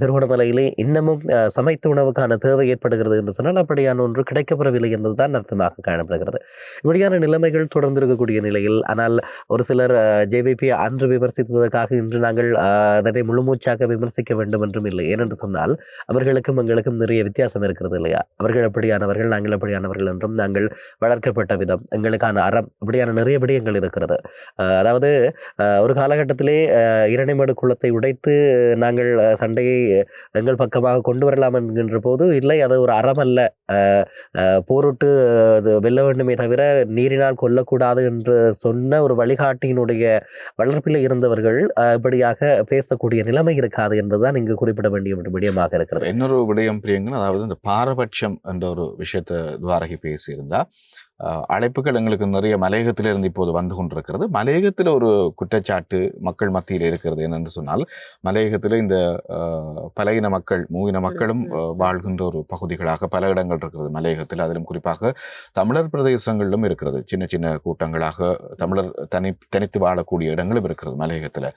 திருகோணமலையிலே இன்னமும் சமைத்த உணவுக்கான தேவை ஏற்படுகிறது என்று சொன்னால் அப்படியான ஒன்று கிடைக்கப்பெறவில்லை என்பதுதான் அர்த்தமாக காணப்படுகிறது. இப்படியான நிலைமைகள் தொடர்ந்து இருக்கக்கூடிய நிலையில், ஆனால் ஒரு சிலர் ஜேவிபி அன்று விமர்சித்ததற்காக இன்று நாங்கள் அதனை முழுமூச்சாக விமர்சிக்க வேண்டும் என்றும் இல்லை. ஏனென்று சொன்னால் அவர்களுக்கும் எங்களுக்கும் நிறைய வித்தியாசம் இருக்கிறது இல்லையா? அவர்கள் அப்படியானவர்கள், நாங்கள் அப்படியானவர்கள் என்றும், நாங்கள் வளர்க்கப்பட்ட விதம், எங்களுக்கான அறம், இப்படியான நிறைய விடயங்கள் இருக்கிறது. அதாவது ஒரு காலகட்டத்திலே இரணைமடு குளத்தை உடைத்து நாங்கள் சண்டையை எங்கள் பக்கமாக கொண்டு வரலாம் என்கின்ற போது, இல்லை அது ஒரு அறம் அல்ல, போரிட்டு வெல்ல வேண்டுமே தவிர நீரினால் கொல்லக்கூடாது என்று சொன்ன ஒரு வழிகாட்டியினுடைய வளர்ப்பில் இருந்தவர்கள் இப்படியாக பேசக்கூடிய நிலைமை இருக்காது என்பதுதான் இங்கு குறிப்பிட வேண்டிய ஒரு விடயமாக இருக்கிறது. இன்னொரு விடயம் பிரியங்கன், அதாவது இந்த பாரபட்சம் என்ற ஒரு விஷயத்தை துவாரகி பேசியிருந்தா, அழைப்புகள் எங்களுக்கு நிறைய மலையகத்திலிருந்து இப்போது வந்து கொண்டிருக்கிறது. மலையகத்தில் ஒரு குற்றச்சாட்டு மக்கள் மத்தியில் இருக்கிறது என்னென்று சொன்னால், மலையகத்தில் இந்த பல மக்கள் மூவின மக்களும் வாழ்கின்ற ஒரு பகுதிகளாக பல இடங்கள் இருக்கிறது மலையகத்தில். அதிலும் குறிப்பாக தமிழர் பிரதேசங்களிலும் இருக்கிறது. சின்ன சின்ன கூட்டங்களாக தமிழர் தனித்து வாழக்கூடிய இடங்களும் இருக்கிறது மலையகத்தில்.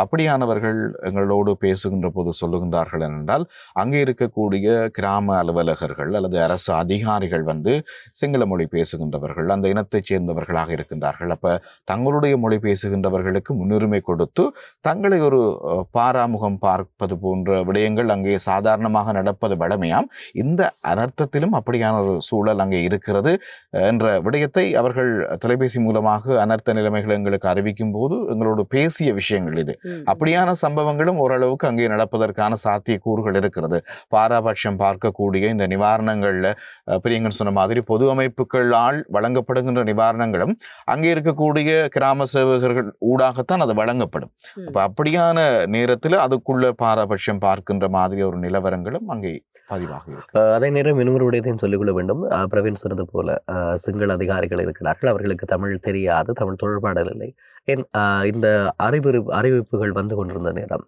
அப்படியானவர்கள் எங்களோடு பேசுகின்ற போது சொல்லுகின்றார்கள் என்றால், அங்கே இருக்கக்கூடிய கிராம அலுவலகர்கள் அல்லது அரசு அதிகாரிகள் வந்து சிங்கள மொழி பேசுகின்றவர்கள், அந்த இனத்தைச் சேர்ந்தவர்களாக இருக்கின்றார்கள். அப்ப தங்களுடைய மொழி பேசுகின்றவர்களுக்கு முன்னுரிமை கொடுத்து தங்களை ஒரு பாராமுகம் பார்ப்பது போன்ற விடயங்கள் அங்கே சாதாரணமாக நடப்பது வழமையாம். இந்த அனர்த்தத்திலும் அப்படியான ஒரு சூழல் அங்கே இருக்கிறது என்ற விடயத்தை அவர்கள் தொலைபேசி மூலமாக அனர்த்த நிலைமைகள் எங்களுக்கு அறிவிக்கும் போது எங்களோடு பேசிய விஷயங்கள் இது. அப்படியான சம்பவங்களும் ஓரளவுக்கு அங்கே நடப்பதற்கான சாத்தியக்கூறுகள் இருக்கிறது. பாராபட்சம் பார்க்கக்கூடிய இந்த நிவாரணங்கள்ல பிரியங்கன் சொன்ன மாதிரி பொது அமைப்புகளால் வழங்கப்படுகின்ற நிவாரணங்களும் அங்கே இருக்கக்கூடிய கிராம சேவகர்கள் ஊடாகத்தான் அது வழங்கப்படும். அப்ப அப்படியான நேரத்தில் அதுக்குள்ள பாராபட்சம் பார்க்கின்ற மாதிரி ஒரு நிலவரங்களும் அங்கே பதிவாக இருக்கு. அதே நேரம் இன்னொரு விடயத்தையும் சொல்லிக்கொள்ள வேண்டும். பிரவீன் சொன்னது போல சிங்கள அதிகாரிகள் இருக்கிறார்கள், அவர்களுக்கு தமிழ் தெரியாது, தமிழ் தொடர்பாடல் இல்லை. இந்த அறிவிப்புகள் வந்து கொண்டிருந்த நேரம்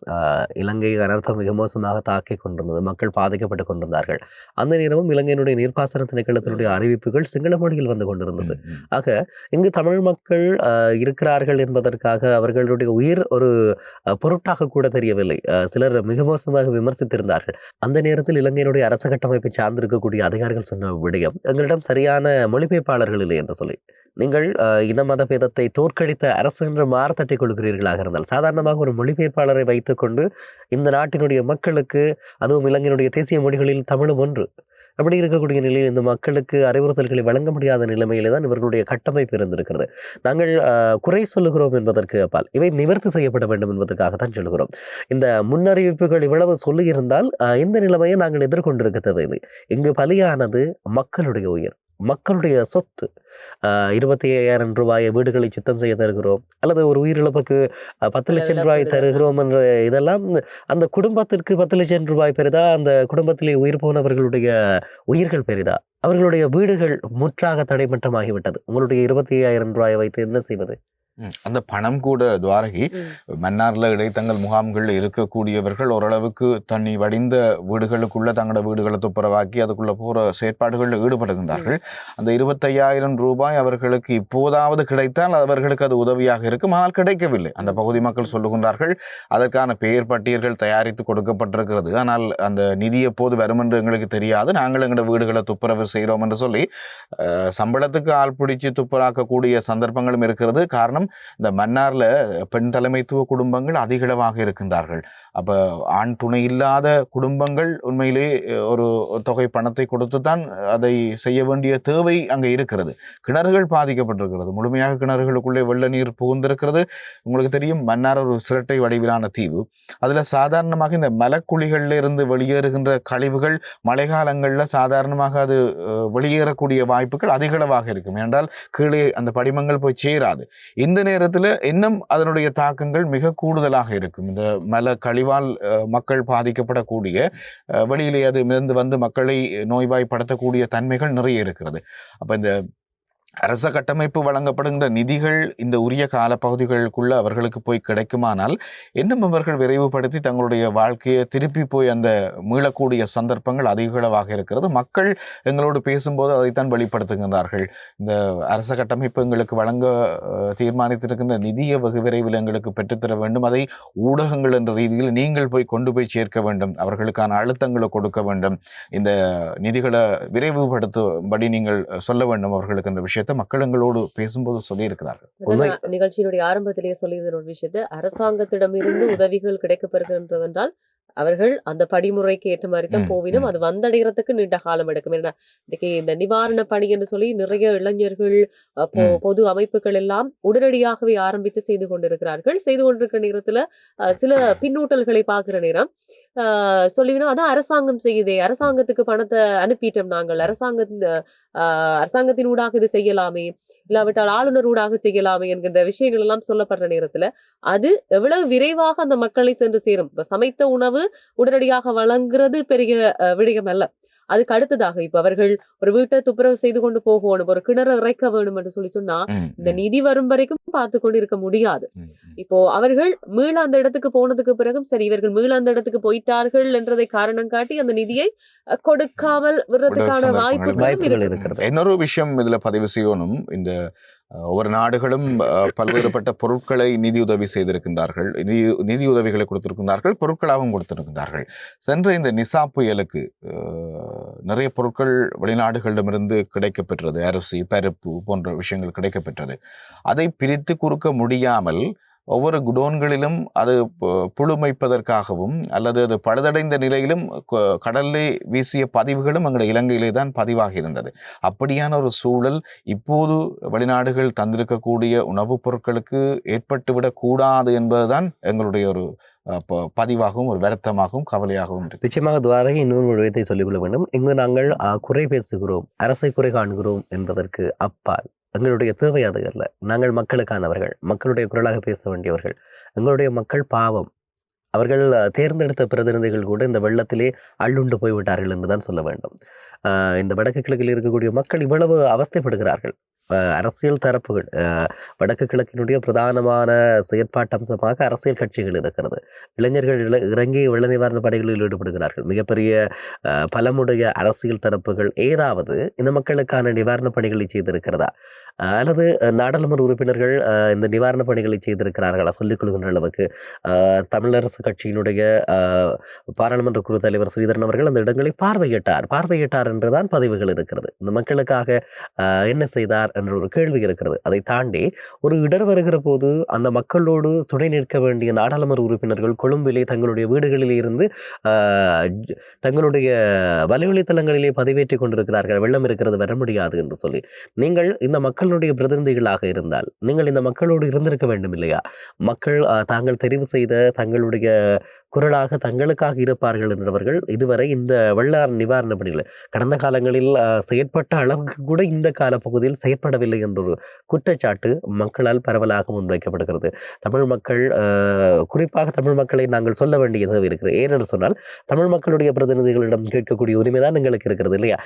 இலங்கை அனர்த்தம் மிக மோசமாக தாக்கி கொண்டிருந்தது, மக்கள் பாதிக்கப்பட்டு கொண்டிருந்தார்கள். அந்த நேரமும் இலங்கையினுடைய நீர்ப்பாசன திணைக்களத்தினுடைய அறிவிப்புகள் சிங்கள மொழியில் வந்து கொண்டிருந்தது. ஆக இங்கு தமிழ் மக்கள் இருக்கிறார்கள் என்பதற்காக அவர்களுடைய உயிர் ஒரு பொருட்டாக கூட தெரியவில்லை. சிலர் மிக மோசமாக விமர்சித்திருந்தார்கள். அந்த நேரத்தில் இலங்கையினுடைய அரச கட்டமைப்பை சார்ந்திருக்கக்கூடிய அதிகாரிகள் சொன்ன விடயம், எங்களிடம் சரியான மொழிபெயர்ப்பாளர்கள் இல்லை என்று சொல்லி, நீங்கள் இன மத பேதத்தை தோற்கடித்த அரசு என்று மாறத்தட்டிக் கொள்கிறீர்களாக இருந்தால் சாதாரணமாக ஒரு மொழிபெயர்ப்பாளரை வைத்துக்கொண்டு இந்த நாட்டினுடைய மக்களுக்கு, அதுவும் இலங்கையினுடைய தேசிய மொழிகளில் தமிழும் ஒன்று, அப்படி இருக்கக்கூடிய நிலையில் இந்த மக்களுக்கு அறிவுறுத்தல்களை வழங்க முடியாத நிலைமையிலே தான் இவர்களுடைய கட்டமைப்பு இருந்திருக்கிறது. நாங்கள் குறை சொல்லுகிறோம் என்பதற்கு அப்பால் இவை நிவர்த்தி செய்யப்பட வேண்டும் என்பதற்காகத்தான் சொல்லுகிறோம். இந்த முன்னறிவிப்புகள் இவ்வளவு சொல்லியிருந்தால் இந்த நிலைமையை நாங்கள் எதிர்கொண்டிருக்க தேவையில்லை. இங்கு பலியானது மக்களுடைய உயிர், மக்களுடைய சொத்து. 25,000 ரூபாயை வீடுகளை சுத்தம் செய்ய தருகிறோம், அல்லது ஒரு உயிரிழப்புக்கு 10 லட்சம் ரூபாய் தருகிறோம் என்ற இதெல்லாம் அந்த குடும்பத்திற்கு 10 லட்சம் ரூபாய் பெரிதா, அந்த குடும்பத்திலே உயிர் போனவர்களுடைய உயிர்கள் பெரிதா? அவர்களுடைய வீடுகள் முற்றாக தடைமட்டமாகிவிட்டது. உங்களுடைய 25,000 ரூபாயை வைத்து என்ன செய்வது? அந்த பணம் கூட துவாரகி மன்னார்ல இடைத்தங்கள் முகாம்கள் இருக்கக்கூடியவர்கள் ஓரளவுக்கு தண்ணி வடிந்த வீடுகளுக்குள்ள தங்களோட வீடுகளை துப்புரவாக்கி அதுக்குள்ள போற செயற்பாடுகளில் ஈடுபடுகின்றார்கள். அந்த 25,000 ரூபாய் அவர்களுக்கு இப்போதாவது கிடைத்தால் அவர்களுக்கு அது உதவியாக இருக்கும். ஆனால் கிடைக்கவில்லை. அந்த பகுதி மக்கள் சொல்லுகின்றார்கள், அதற்கான பெயர் பட்டியல்கள் தயாரித்து கொடுக்கப்பட்டிருக்கிறது, ஆனால் அந்த நிதி எப்போது வரும் என்று எங்களுக்கு தெரியாது, நாங்கள் எங்களோட வீடுகளை துப்புரவு செய்கிறோம் என்று சொல்லி சம்பளத்துக்கு ஆள் பிடிச்சு துப்புராக்கக்கூடிய சந்தர்ப்பங்களும் இருக்கிறது. காரணம், இந்த மன்னார்ல பெண் தலைமைத்துவ குடும்பங்கள் அதிகளவாக இருக்கின்றார்கள். அப்ப ஆண் துணை இல்லாத குடும்பங்கள் உண்மையிலே ஒரு தொகை பணத்தை கொடுத்துத்தான் அதை செய்ய வேண்டிய தேவை அங்கே இருக்கிறது. கிணறுகள் பாதிக்கப்பட்டிருக்கிறது, முழுமையாக கிணறுகளுக்குள்ளே வெள்ள நீர் புகுந்திருக்கிறது. உங்களுக்கு தெரியும், மன்னார் ஒரு சிரட்டை வடிவிலான தீவு. அதுல சாதாரணமாக இந்த மலக்குழிகள்ல இருந்து வெளியேறுகின்ற கழிவுகள் மழைக்காலங்கள்ல சாதாரணமாக அது வெளியேறக்கூடிய வாய்ப்புகள் அதிகளவாக இருக்கும். ஏனென்றால் கீழே அந்த படிமங்கள் போய் சேராது. இந்த நேரத்தில் இன்னும் அதனுடைய தாக்கங்கள் மிக கூடுதலாக இருக்கும். இந்த மல கழிவால் மக்கள் பாதிக்கப்படக்கூடிய, வெளியிலே அது மிதந்து வந்து மக்களை நோய்வாய்ப்படுத்தக்கூடிய தன்மைகள் நிறைய இருக்கிறது. அப்ப இந்த அரச கட்டமைப்பு வழங்கப்படுகின்ற நிதிகள் இந்த உரிய காலப்பகுதிகளுக்குள்ள அவர்களுக்கு போய் கிடைக்குமானால் இன்னும் அவர்கள் விரைவுபடுத்தி தங்களுடைய வாழ்க்கையை திருப்பி போய் அந்த மீளக்கூடிய சந்தர்ப்பங்கள் அதிகளவாக இருக்கிறது. மக்கள் எங்களோடு பேசும்போது அதைத்தான் வெளிப்படுத்துகின்றார்கள். இந்த அரச கட்டமைப்பு எங்களுக்கு வழங்க தீர்மானித்திருக்கின்ற நிதியை வெகு விரைவில் எங்களுக்கு பெற்றுத்தர வேண்டும், அதை ஊடகங்கள் என்ற ரீதியில் நீங்கள் போய் கொண்டு போய் சேர்க்க வேண்டும், அவர்களுக்கான அழுத்தங்களை கொடுக்க வேண்டும், இந்த நிதிகளை விரைவுபடுத்தும்படி நீங்கள் சொல்ல வேண்டும் அவர்களுக்கு என்ற விஷயத்தை மக்கள் எங்களோடு பேசும்போது சொல்லி இருக்கிறார்கள். நிகழ்ச்சியினுடைய ஆரம்பத்திலேயே சொல்லியிருந்த ஒரு விஷயத்தை, அரசாங்கத்திடமிருந்து உதவிகள் கிடைக்கப்பெறுகின்றது என்றால் அவர்கள் அந்த படிமுறைக்கு ஏற்ற மாதிரி தான் போவினும், அது வந்தடைகிறதுக்கு நீண்ட காலம் எடுக்கும். ஏன்னா இன்னைக்கு இந்த நிவாரண பணி என்று சொல்லி நிறைய இளைஞர்கள் பொது அமைப்புகள் எல்லாம் உடனடியாகவே ஆரம்பித்து செய்து கொண்டிருக்கிறார்கள். செய்து கொண்டிருக்கிற நேரத்துல சில பின்னூட்டல்களை பார்க்கிற நேரம் சொல்லிவினா அதான் அரசாங்கம் செய்யுதே, அரசாங்கத்துக்கு பணத்தை அனுப்பிட்டோம் நாங்கள், அரசாங்கத்தின் ஊடாக இது செய்யலாமே, இல்லாவிட்டால் ஆளுநர் ஊடாக செய்யலாமே என்கின்ற விஷயங்கள் எல்லாம் சொல்லப்படுற நேரத்துல அது எவ்வளவு விரைவாக அந்த மக்களை சென்று சேரும். இப்ப சமைத்த உணவு உடனடியாக வழங்குறது பெரிய விடயம் அல்ல. அதுக்கு அடுத்ததாக இப்ப அவர்கள் ஒரு வீட்டை துப்புரவு செய்து கொண்டு போகணும், ஒரு கிணறு இறைக்க வேணும் என்று சொல்லி சொன்னா இந்த நிதி வரும் வரைக்கும் பார்த்து கொண்டு இருக்க முடியாது. இப்போ அவர்கள் மீள அந்த இடத்துக்கு போனதுக்கு பிறகும் சரி இவர்கள் மீள அந்த இடத்துக்கு போயிட்டார்கள் என்றதை காரணம் காட்டி அந்த நிதியை கொடுக்காமல் விடுறதுக்கான வாய்ப்புகள் இருக்கிறது. இன்னொரு விஷயம் இதுல பதிவு செய்யணும். இந்த ஒவ்வொரு நாடுகளும் பல்வேறுபட்ட பொருட்களை நிதியுதவி செய்திருக்கின்றார்கள், நிதியுதவிகளை கொடுத்திருக்கின்றார்கள், பொருட்களாகவும் கொடுத்திருக்கின்றார்கள். சென்ற இந்த நிசா புயலுக்கு நிறைய பொருட்கள் வெளிநாடுகளிடமிருந்து கிடைக்கப்பெற்றது. அரிசி, பருப்பு போன்ற விஷயங்கள் கிடைக்கப்பெற்றது. அதை பிரித்து கொடுக்க முடியாமல் ஒவ்வொரு குடோன்களிலும் அது புழுமைப்பதற்காகவும் அல்லது அது பழுதடைந்த நிலையிலும் கடலிலே வீசிய பதிவுகளும் அங்கே இலங்கையிலே தான் பதிவாகி இருந்தது. அப்படியான ஒரு சூழல் இப்போது வெளிநாடுகள் தந்திருக்கக்கூடிய உணவுப் பொருட்களுக்கு ஏற்பட்டுவிடக் கூடாது என்பதுதான் எங்களுடைய ஒரு பதிவாகவும் ஒரு வருத்தமாகவும் கவலையாகவும் இருக்கு. நிச்சயமாக துவாரகை இன்னொரு விடயத்தை சொல்லிக்கொள்ள வேண்டும். இங்கு நாங்கள் குறை பேசுகிறோம், அரசை குறை காண்கிறோம் என்பதற்கு அப்பால் எங்களுடைய தேவை அது அல்ல. நாங்கள் மக்களுக்கானவர்கள், மக்களுடைய குரலாக பேச வேண்டியவர்கள். எங்களுடைய மக்கள் பாவம். அவர்கள் தேர்ந்தெடுத்த பிரதிநிதிகள் கூட இந்த வெள்ளத்திலே அள்ளுண்டு போய்விட்டார்கள் என்றுதான் சொல்ல வேண்டும். இந்த வடக்கு கிழக்கில் இருக்கக்கூடிய மக்கள் இவ்வளவு அவஸ்தைப்படுகிறார்கள். அரசியல் தரப்புகள், வடக்கு கிழக்கினுடைய பிரதானமான செயற்பாட்டு அம்சமாக அரசியல் கட்சிகள் இருக்கிறது. இளைஞர்கள் இறங்கி வெள்ள நிவாரண படைகளில் ஈடுபடுகிறார்கள். மிகப்பெரிய பலமுடைய அரசியல் தரப்புகள் ஏதாவது இந்த மக்களுக்கான நிவாரண பணிகளை செய்திருக்கிறதா அல்லது நாடாளுமன்ற உறுப்பினர்கள் இந்த நிவாரண பணிகளை செய்திருக்கிறார்களா சொல்லிக் கொள்கின்ற அளவுக்கு தமிழரசு கட்சியினுடைய பாராளுமன்ற குழு தலைவர் ஸ்ரீதரன் அவர்கள் அந்த இடங்களை பார்வையிட்டார் என்றுதான் பதிவுகள் இருக்கிறது. இந்த மக்களுக்காக என்ன செய்தார் என்ற ஒரு கேள்வி இருக்கிறது. அதை தாண்டி ஒரு இடர் வருகிற போது அந்த மக்களோடு துணை நிற்க வேண்டிய நாடாளுமன்ற உறுப்பினர்கள் கொழும்பிலே தங்களுடைய வீடுகளிலே இருந்து தங்களுடைய வலைவழித்தளங்களிலே பதிவேற்றிக் கொண்டிருக்கிறார்கள். வெள்ளம் இருக்கிறது, வர முடியாது என்று சொல்லி. நீங்கள் இந்த மக்களுடைய பிரதிநிதிகளாக இருந்தால் நீங்கள் இந்த மக்களோடு இருந்திருக்க வேண்டும் இல்லையா? மக்கள் தாங்கள் தெரிவு செய்த தங்களுடைய குரலாக தங்களுக்காக இருப்பார்கள் என்றவர்கள் இதுவரை இந்த வெள்ள நிவாரண பணிகள் கடந்த காலங்களில் செயற்பட்ட அளவுக்கு கூட இந்த காலப்பகுதியில் செயற்படவில்லை என்ற ஒரு குற்றச்சாட்டு மக்களால் பரவலாக முன்வைக்கப்படுகிறது. தமிழ் மக்கள், குறிப்பாக தமிழ் மக்களை நாங்கள் சொல்ல வேண்டிய தேவை இருக்கிறது. ஏனென்று சொன்னால் தமிழ் மக்களுடைய பிரதிநிதிகளிடம் கேட்கக்கூடிய உரிமைதான் எங்களுக்கு இருக்கிறது இல்லையா?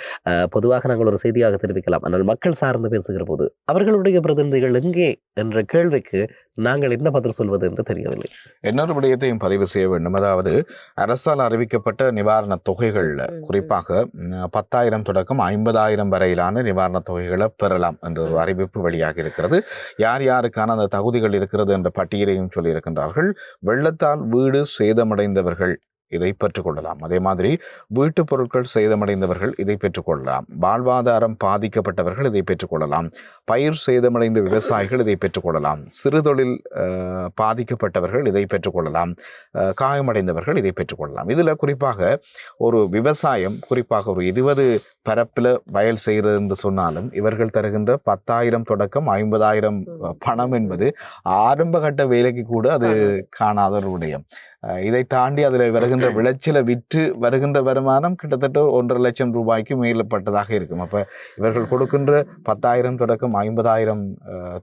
பொதுவாக நாங்கள் ஒரு செய்தியாக தெரிவிக்கலாம். ஆனால் மக்கள் சார்ந்து பேசுகிற போது அவர்களுடைய பிரதிநிதிகள் எங்கே என்ற கேள்விக்கு நாங்கள் என்ன பதில் சொல்வது என்று தெரியவில்லை. இன்னொரு விடயத்தையும் பதிவு செய்ய வேண்டும். அதாவது அரசால் அறிவிக்கப்பட்ட நிவாரண தொகைகள்ல குறிப்பாக 10,000 தொடக்கம் 50,000 வரையிலான நிவாரண தொகைகளை பெறலாம் என்ற ஒரு அறிவிப்பு வெளியாக இருக்கிறது. யார் யாருக்கான அந்த தகுதிகள் இருக்கிறது என்ற பட்டியலையும் சொல்லி இருக்கின்றார்கள். வெள்ளத்தால் வீடு சேதமடைந்தவர்கள் இதை பெற்றுக்கொள்ளலாம். அதே மாதிரி வீட்டுப் பொருட்கள் சேதமடைந்தவர்கள் இதை பெற்றுக்கொள்ளலாம். வாழ்வாதாரம் பாதிக்கப்பட்டவர்கள் இதை பெற்றுக்கொள்ளலாம். பயிர் சேதமடைந்த விவசாயிகள் இதை பெற்றுக்கொள்ளலாம். சிறுதொழில் பாதிக்கப்பட்டவர்கள் இதை பெற்றுக்கொள்ளலாம். காயமடைந்தவர்கள் இதை பெற்றுக்கொள்ளலாம். இதில் குறிப்பாக ஒரு விவசாயம், குறிப்பாக ஒரு 20 பரப்பில் வயல் செய்கிறது என்று சொன்னாலும் இவர்கள் தருகின்ற 10,000 தொடக்கம் 50,000 பணம் என்பது ஆரம்ப கட்ட வேலைக்கு கூட அது காணாத ஒரு விடயம். இதை தாண்டி அதில் வருகின்ற விளைச்சலை விற்று வருகின்ற வருமானம் கிட்டத்தட்ட 1.5 லட்சம் ரூபாய்க்கு மேலப்பட்டதாக இருக்கும். அப்போ இவர்கள் கொடுக்கின்ற 10,000 தொடக்கம் 50,000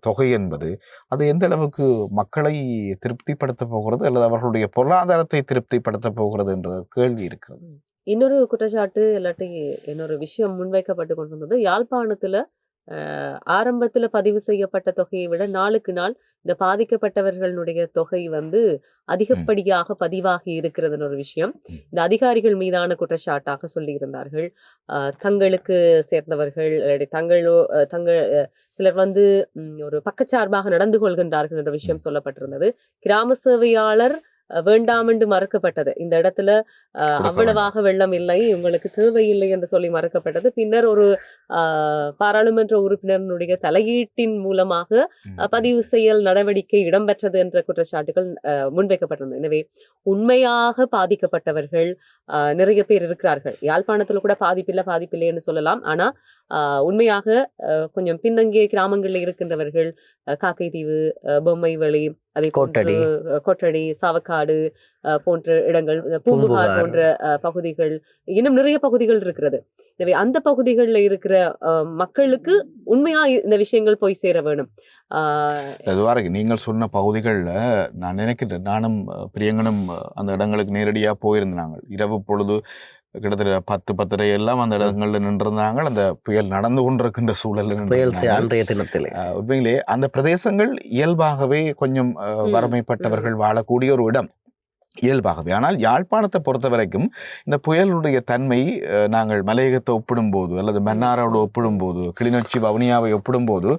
தொகை என்பது அது எந்த அளவுக்கு மக்களை திருப்திப்படுத்த போகிறது அல்லது அவர்களுடைய பொருளாதாரத்தை திருப்திப்படுத்த போகிறது என்ற கேள்வி இருக்கிறது. இன்னொரு குற்றச்சாட்டு இல்லாட்டி இன்னொரு விஷயம் முன்வைக்கப்பட்டு கொண்டிருந்தது. யாழ்ப்பாணத்துல ஆரம்பத்துல பதிவு செய்யப்பட்ட தொகையை விட நாளுக்கு நாள் இந்த பாதிக்கப்பட்டவர்களுடைய தொகை அதிகப்படியாக பதிவாகி இருக்கிறதுன்னு ஒரு விஷயம் இந்த அதிகாரிகள் மீதான குற்றச்சாட்டாக சொல்லி இருந்தார்கள். தங்களுக்கு சேர்ந்தவர்கள் தங்கள் சிலர் ஒரு பக்கச்சார்பாக நடந்து கொள்கின்றார்கள் என்ற விஷயம் சொல்லப்பட்டிருந்தது. கிராம சேவையாளர் வேண்டாம் என்று மறுக்கப்பட்டது. இந்த இடத்துல அவ்வளவாக வெள்ளம் இல்லை, உங்களுக்கு தேவையில்லை என்று சொல்லி மறுக்கப்பட்டது. பின்னர் ஒரு பாராளுமன்ற உறுப்பினருடைய தலையீட்டின் மூலமாக பதிவு செய்யல் நடவடிக்கை இடம்பெற்றது என்ற குற்றச்சாட்டுகள் முன்வைக்கப்பட்டிருந்தது. எனவே உண்மையாக பாதிக்கப்பட்டவர்கள் நிறைய பேர் இருக்கிறார்கள். யாழ்ப்பாணத்துல கூட பாதிப்பில்லை என்று சொல்லலாம். ஆனா உண்மையாக கொஞ்சம் பின்னங்கிய கிராமங்களில் இருக்கின்றவர்கள் காக்கைத்தீவு, பொம்மைவெளி, அதே கொட்டடி, சாவக்காடு போன்ற இடங்கள், பூம்புகார் போன்ற பகுதிகள், இன்னும் நிறைய பகுதிகள் இருக்கிறது. எனவே அந்த பகுதிகளில் இருக்கிற மக்களுக்கு உண்மையா இந்த விஷயங்கள் போய் சேர வேணும். அதுவாறு நீங்கள் சொன்ன பகுதிகளில் நான் நினைக்கிறேன், நானும் பிரியங்கனும் அந்த இடங்களுக்கு நேரடியாக போயிருந்தாங்க. இரவு பொழுது கிட்டத்தட்ட 10-10:30 எல்லாம் அந்த இடங்கள்ல நின்றிருந்தாங்க. அந்த புயல் நடந்து கொண்டிருக்கின்ற சூழல் புயல் அன்றைய தினத்திலே உண்மையிலே அந்த பிரதேசங்கள் இயல்பாகவே கொஞ்சம் வறுமைப்பட்டவர்கள் வாழக்கூடிய ஒரு இடம் இயல்பாகவே. ஆனால் யாழ்ப்பாணத்தை பொறுத்த வரைக்கும் இந்த புயலுடைய தன்மை நாங்கள் மலையகத்தை ஒப்பிடும்போது அல்லது மன்னாரோடு ஒப்பிடும்போது கிளிநொச்சி வவுனியாவை ஒப்பிடும்போது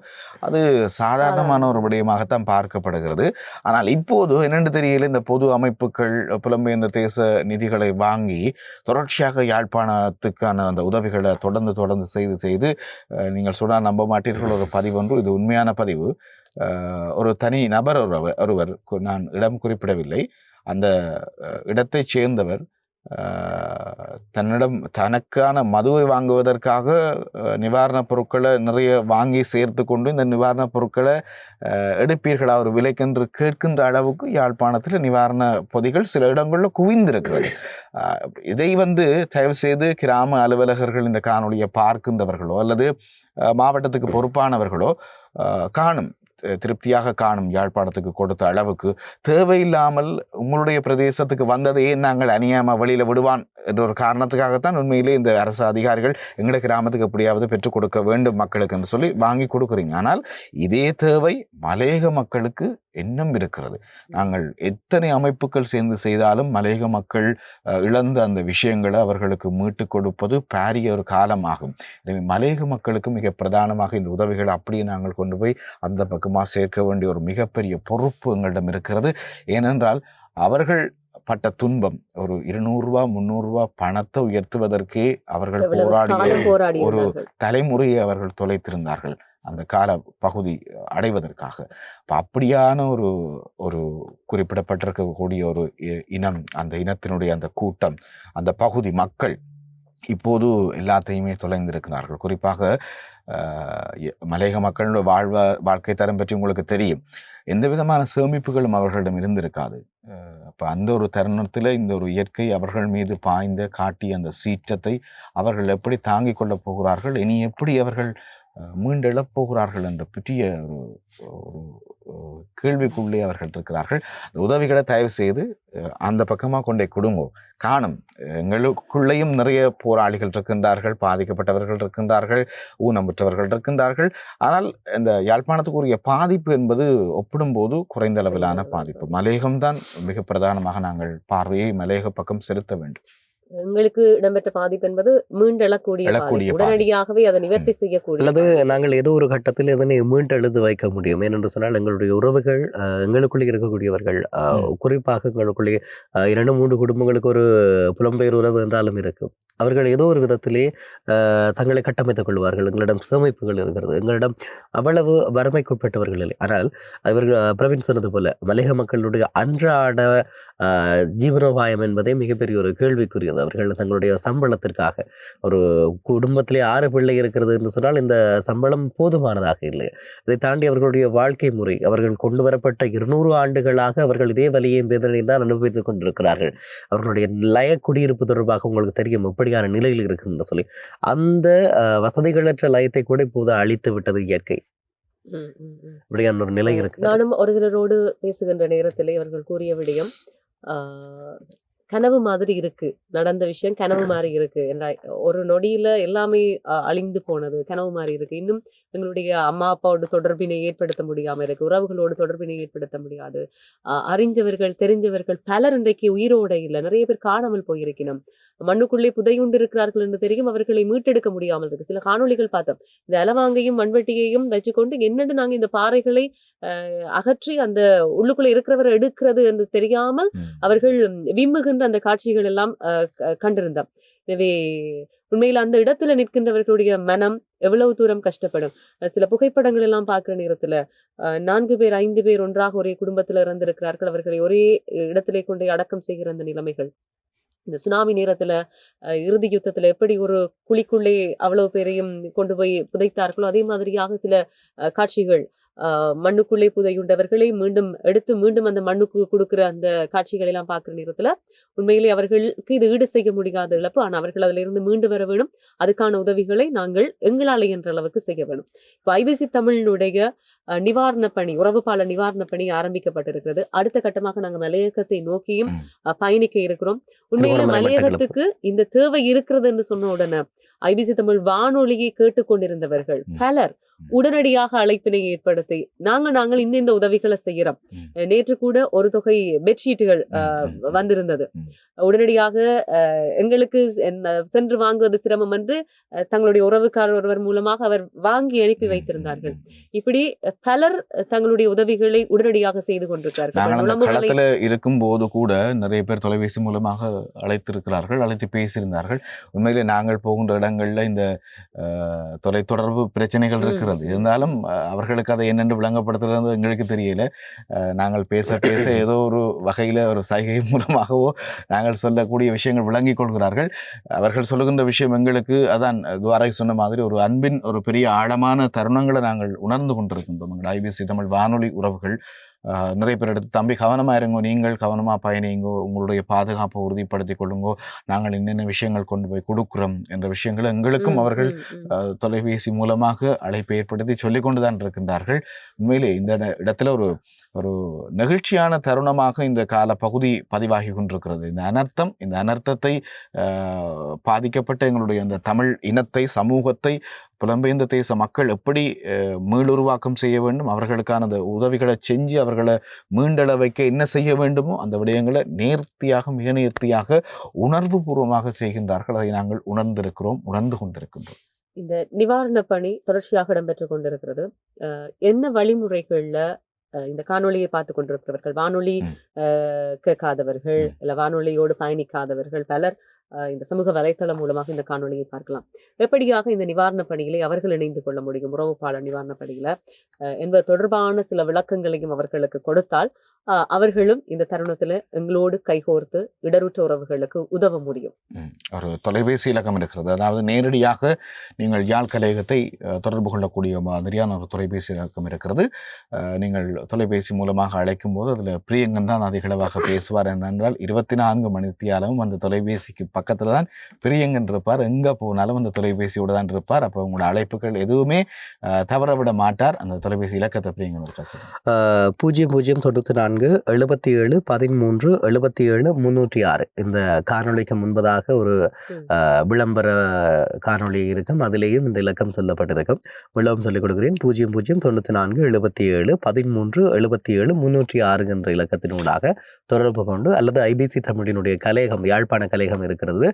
அது சாதாரணமான ஒரு விடயமாகத்தான் பார்க்கப்படுகிறது. ஆனால் இப்போது என்னென்று தெரியல, இந்த பொது அமைப்புகள் புலம்பெயர்ந்த தேச நிதிகளை வாங்கி தொடர்ச்சியாக யாழ்ப்பாணத்துக்கான அந்த உதவிகளை தொடர்ந்து செய்து நீங்கள் சொன்னால் நம்ப மாட்டீர்கள், ஒரு பதிவு ஒன்று, இது உண்மையான பதிவு. ஒரு தனி நபர் ஒருவர், நான் இடம் குறிப்பிடவில்லை, அந்த இடத்தைச் சேர்ந்தவர் தனக்கான மதுவை வாங்குவதற்காக நிவாரணப் பொருட்களை நிறைய வாங்கி சேர்த்து கொண்டு இந்த நிவாரணப் பொருட்களை எடுப்பீர்களா ஒரு விலைக்கென்று கேட்கின்ற அளவுக்கு யாழ்ப்பாணத்தில் நிவாரண பொதிகள் சில இடங்களில் குவிந்திருக்கிறது. இதை தயவு செய்து கிராம அலுவலகர்கள் இந்த காணொலியை பார்க்கின்றவர்களோ அல்லது மாவட்டத்துக்கு பொறுப்பானவர்களோ காணும், திருப்தியாக காணும். யாழ்ப்பாணத்துக்கு கொடுத்த அளவுக்கு தேவையில்லாமல் உங்களுடைய பிரதேசத்துக்கு வந்ததையே நாங்கள் அநியாயமா வெளியில விடுவான் என்ற ஒரு காரணத்துக்காகத்தான் உண்மையிலே இந்த அரசு அதிகாரிகள் எங்களுடைய கிராமத்துக்கு எப்படியாவது பெற்றுக் கொடுக்க வேண்டும் மக்களுக்கு என்று சொல்லி வாங்கி கொடுக்குறீங்க. ஆனால் இதே தேவை மலையக மக்களுக்கு இன்னும் இருக்கிறது. நாங்கள் எத்தனை அமைப்புகள் சேர்ந்து செய்தாலும் மலையக மக்கள் இழந்த அந்த விஷயங்களை அவர்களுக்கு மீட்டு கொடுப்பது பாரிய ஒரு காலமாகும். எனவே மலையக மக்களுக்கு மிக பிரதானமாக இந்த உதவிகளை அப்படியே நாங்கள் கொண்டு போய் அந்த பக்கமாக சேர்க்க வேண்டிய ஒரு மிகப்பெரிய பொறுப்பு எங்களிடம் இருக்கிறது. ஏனென்றால் அவர்கள் பட்ட துன்பம், ஒரு 200 ரூபா 300 ரூபா பணத்தை உயர்த்துவதற்கே அவர்கள் போராடிய ஒரு தலைமுறையை அவர்கள் தொலைத்திருந்தார்கள் அந்த கால பகுதி அடைவதற்காக. அப்படியான ஒரு குறிப்பிடப்பட்டிருக்கக்கூடிய ஒரு இனம், அந்த இனத்தினுடைய அந்த கூட்டம், அந்த பகுதி மக்கள் இப்போது எல்லாத்தையுமே தொலைந்திருக்கிறார்கள். குறிப்பாக மலையக மக்களோட வாழ்க்கை தரம் பற்றி உங்களுக்கு தெரியும். எந்த விதமான சேமிப்புகளும் அவர்களிடம் இருந்திருக்காது. அப்போ அந்த ஒரு தருணத்தில் இந்த ஒரு இயற்கை அவர்கள் மீது காட்டிய அந்த சீற்றத்தை அவர்கள் எப்படி தாங்கிக் கொள்ளப் போகிறார்கள், இனி எப்படி அவர்கள் மீண்டெழப் போகிறார்கள் என்ற பெரிய ஒரு கேள்விக்குள்ளே அவர்கள் இருக்கிறார்கள். அந்த உதவிகளை தயவு செய்து அந்த பக்கமாக கொண்டே கொடுங்கோ. காணும், எங்களுக்குள்ளேயும் நிறைய போராளிகள் இருக்கின்றார்கள், பாதிக்கப்பட்டவர்கள் இருக்கின்றார்கள், ஊனமுற்றவர்கள் இருக்கின்றார்கள். ஆனால் இந்த யாழ்ப்பாணத்துக்குரிய பாதிப்பு என்பது ஒப்பிடும்போது குறைந்த அளவிலான பாதிப்பு. மலையகம்தான் மிக பிரதானமாக நாங்கள் பார்வையை மலையக பக்கம் செலுத்த வேண்டும். எங்களுக்கு இடம்பெற்ற பாதிப்பு என்பது மீண்டெழக்கூடிய உடனடியாகவே அதை நிவர்த்தி செய்யக்கூடிய, அல்லது நாங்கள் ஏதோ ஒரு கட்டத்தில் இதனை மீண்டெழுது வைக்க முடியும். ஏனென்று சொன்னால் எங்களுடைய உறவுகள், எங்களுக்குள்ளே இருக்கக்கூடியவர்கள், குறிப்பாக எங்களுக்குள்ளே 2-3 குடும்பங்களுக்கு ஒரு புலம்பெயர் உறவு என்றாலும் இருக்கும். அவர்கள் ஏதோ ஒரு விதத்திலே தங்களை கட்டமைத்துக் கொள்வார்கள். எங்களிடம் சேமிப்புகள் இருக்கிறது, எங்களிடம் அவ்வளவு வறுமைக்குட்பட்டவர்கள் இல்லை. ஆனால் அவர்கள் பிரவீன் சொன்னது போல மலையக மக்களுடைய அன்றாட ஜீவனோபாயம் என்பதே மிகப்பெரிய ஒரு கேள்விக்குரியது. அவர்கள் தங்களுடைய சம்பளத்திற்காக, ஒரு குடும்பத்திலே 6 பிள்ளை இருக்கிறது என்று சொன்னால் இந்த சம்பளம் போதுமானதாக இல்லை. இதை தாண்டி அவர்களுடைய வாழ்க்கை முறை, அவர்கள் கொண்டு வரப்பட்ட 200 ஆண்டுகளாக அவர்கள் இதே வலியையும் வேதனையும் தான் அனுபவித்துக் கொண்டிருக்கிறார்கள். அவர்களுடைய லய குடியிருப்பு தொடர்பாக உங்களுக்கு தெரியும் எப்படியான நிலையில் இருக்குன்னு சொல்லி. அந்த வசதிகளற்ற லயத்தை கூட இப்போது அழித்து விட்டது இயற்கை. இப்படியான ஒரு நிலை இருக்கு. நானும் ஒரு சிலரோடு பேசுகின்ற நேரத்திலே அவர்கள் கூறிய விடயம், கனவு மாதிரி இருக்கு, நடந்த விஷயம் கனவு மாதிரி இருக்கு, ஒரு நொடியில எல்லாமே அழிந்து போனது, கனவு மாதிரி இருக்கு. இன்னும் எங்களுடைய அம்மா அப்பாவோட தொடர்பினை ஏற்படுத்த முடியாம இருக்கு, உறவுகளோடு தொடர்பினை ஏற்படுத்த முடியாது. அறிஞ்சவர்கள் தெரிஞ்சவர்கள் பலர் இன்றைக்கு உயிரோட இல்லை, நிறைய பேர் காணாமல் போயிருக்கணும், மண்ணுக்குள்ளே புதையுண்டு இருக்கிறார்கள் என்று தெரியும், அவர்களை மீட்டெடுக்க முடியாமல் இருக்கு. சில காணொளிகள் பார்த்தோம், இந்த அலவாங்கையும் மண்வெட்டியையும் வச்சுக்கொண்டு என்னென்னு நாங்க இந்த பாறைகளை அகற்றி அந்த உள்ளுக்குள்ள இருக்கிறவரை எடுக்கிறது என்று தெரியாமல் அவர்கள் விம்முகின்ற அந்த காட்சிகள் எல்லாம் கண்டிருந்தோம். எனவே உண்மையில் அந்த இடத்துல நிற்கின்றவர்களுடைய மனம் எவ்வளவு தூரம் கஷ்டப்படும். சில புகைப்படங்கள் எல்லாம் பார்க்கிற நேரத்துல 4 பேர் 5 பேர் ஒன்றாக ஒரே குடும்பத்துல இறந்திருக்கிறார்கள், அவர்களை ஒரே இடத்திலே கொண்டு அடக்கம் செய்கிற அந்த நிலைமைகள். இந்த சுனாமி நேரத்துல இறுதி யுத்தத்துல எப்படி ஒரு குழிக்குள்ளே அவ்வளவு பேரையும் கொண்டு போய் புதைத்தார்களோ அதே மாதிரியாக சில காட்சிகள் மண்ணுக்குள்ளே புதையுண்டவர்களை மீண்டும் அந்த மண்ணுக்கு கொடுக்கிற அந்த காட்சிகளை எல்லாம் பார்க்கிற நேரத்துல உண்மையிலே அவர்களுக்கு இது ஈடு செய்ய முடியாத இழப்பு. ஆனா அவர்கள் அதுல இருந்து மீண்டு வர வேணும். அதுக்கான உதவிகளை நாங்கள் எங்களால் என்ற அளவுக்கு செய்ய வேணும். இப்போ ஐபிசி தமிழினுடைய நிவாரண பணி, உறவுபால நிவாரண பணி ஆரம்பிக்கப்பட்டிருக்கிறது. அடுத்த கட்டமாக நாங்கள் மலையகத்தை நோக்கியும் பயணிக்க இருக்கிறோம். உண்மையில மலையகத்துக்கு இந்த தேவை இருக்கிறது என்று சொன்ன உடனே ஐபிசி தமிழ் வானொலியை கேட்டுக்கொண்டிருந்தவர்கள் பலர் உடனடியாக அழைப்பினை ஏற்படுத்தி நாங்கள் இந்த உதவிகளை செய்யறோம். நேற்று கூட ஒரு தொகை பெட்ஷீட்டுகள் வந்திருந்தது. உடனடியாக எங்களுக்கு சென்று வாங்குவது சிரமம் என்று தங்களுடைய உறவுக்காரர் ஒருவர் மூலமாக அவர் வாங்கி அனுப்பி வைத்திருந்தார்கள். இப்படி பலர் தங்களுடைய உதவிகளை உடனடியாக செய்து கொண்டிருக்கிறார்கள். இருக்கும் போது கூட நிறைய பேர் தொலைபேசி மூலமாக அழைத்திருக்கிறார்கள், அழைத்து பேசியிருந்தார்கள். உண்மையிலே நாங்கள் போகின்ற இடங்கள்ல இந்த தொலைத்தொடர்பு பிரச்சனைகள் இருக்கிறது. இருந்தாலும் அவர்களுக்கு அதை என்னென்று விளங்கப்படுத்துறது எங்களுக்கு தெரியல. நாங்கள் பேச ஏதோ ஒரு வகையில ஒரு சைகை மூலமாகவோ நாங்கள் சொல்லக்கூடிய விஷயங்கள் விளங்கிக் கொள்கிறார்கள். அவர்கள் சொல்லுகின்ற விஷயம் எங்களுக்கு அதான் துவாரை சொன்ன மாதிரி ஒரு அன்பின் ஒரு பெரிய ஆழமான தருணங்களை நாங்கள் உணர்ந்து கொண்டிருக்கின்றோம். எங்கள் ஐபிசி தமிழ் வானொலி உறவுகள் நிறைய பேர் எடுத்து, தம்பி கவனமாக இருங்கோ, நீங்கள் கவனமாக பயணிங்கோ, உங்களுடைய பாதுகாப்பை உறுதிப்படுத்திக் கொள்ளுங்கோ, நாங்கள் என்னென்ன விஷயங்கள் கொண்டு போய் கொடுக்குறோம் என்ற விஷயங்களை எங்களுக்கும் அவர்கள் தொலைபேசி மூலமாக அழைப்பை ஏற்படுத்தி சொல்லிக் கொண்டுதான் இருக்கின்றார்கள். உண்மையிலே இந்த இடத்துல ஒரு நெகிழ்ச்சியான தருணமாக இந்த கால பகுதி பதிவாகி கொண்டிருக்கிறது. இந்த அனர்த்தத்தை பாதிக்கப்பட்ட எங்களுடைய அந்த தமிழ் இனத்தை, சமூகத்தை, புலம்பெயர்ந்த தேச மக்கள் எப்படி மீளுருவாக்கம் செய்ய வேண்டும், அவர்களுக்கான அந்த உதவிகளை செஞ்சு அவர்களை மீண்டெழ வைக்க என்ன செய்ய வேண்டுமோ அந்த விடயங்களை மிக நேர்த்தியாக உணர்வு பூர்வமாக செய்கின்றார்கள். அதை நாங்கள் உணர்ந்து கொண்டிருக்கின்றோம். இந்த நிவாரண பணி தொடர்ச்சியாக இடம்பெற்றுக் கொண்டிருக்கிறது. என்ன வழிமுறைகள்ல இந்த காணொலியை பார்த்து கொண்டிருக்கிறவர்கள், வானொலி கேட்காதவர்கள் இல்ல வானொலியோடு பயணிக்காதவர்கள் பலர் இந்த சமூக வலைத்தளம் மூலமாக இந்த காணொலியை பார்க்கலாம். எப்படியாக இந்த நிவாரண பணிகளை அவர்கள் இணைந்து கொள்ள முடியும், உறவுப்பாளர் நிவாரண பணியில என்பது தொடர்பான சில விளக்கங்களையும் அவர்களுக்கு கொடுத்தால் அவர்களும் இந்த தருணத்துல எங்களோடு கைகோர்த்து இடருற்ற உறவுகளுக்கு உதவ முடியும். ஒரு தொலைபேசி இலக்கம் இருக்கிறது. அதாவது நேரடியாக நீங்கள் யாழ் கலையகத்தை தொடர்பு கொள்ளக்கூடிய மாதிரியான ஒரு தொலைபேசி இலக்கம் இருக்கிறது. நீங்கள் தொலைபேசி மூலமாக அழைக்கும் போது அதில் பிரியங்கன் தான் அதிகளவாக பேசுவார். என்னென்றால் 24 மணித்தியாலும் அந்த தொலைபேசிக்கு பக்கத்தில் தான் பிரியங்கன் இருப்பார். எங்கே போனாலும் அந்த தொலைபேசியோடு தான் இருப்பார். அப்போ உங்களோட அழைப்புகள் எதுவுமே தவறவிட மாட்டார். அந்த தொலைபேசி இலக்கத்தை பிரியங்கன் இருக்காச்சு 0094 77 13 77 306. இந்த காணொலிக்கு முன்பதாக ஒரு விளம்பர காணொலி இருக்கும். அதிலேயும் இந்த இலக்கம் சொல்லப்பட்டிருக்கும். விளம்பரம் சொல்லிக் கொடுக்கிறேன். 0094 77 13 77 306 என்ற இலக்கத்தினூடாக தொடர்பு கொண்டு, அல்லது ஐபிசி தமிழினுடைய கலையகம், யாழ்ப்பாண கலையகம் இருக்கிறது,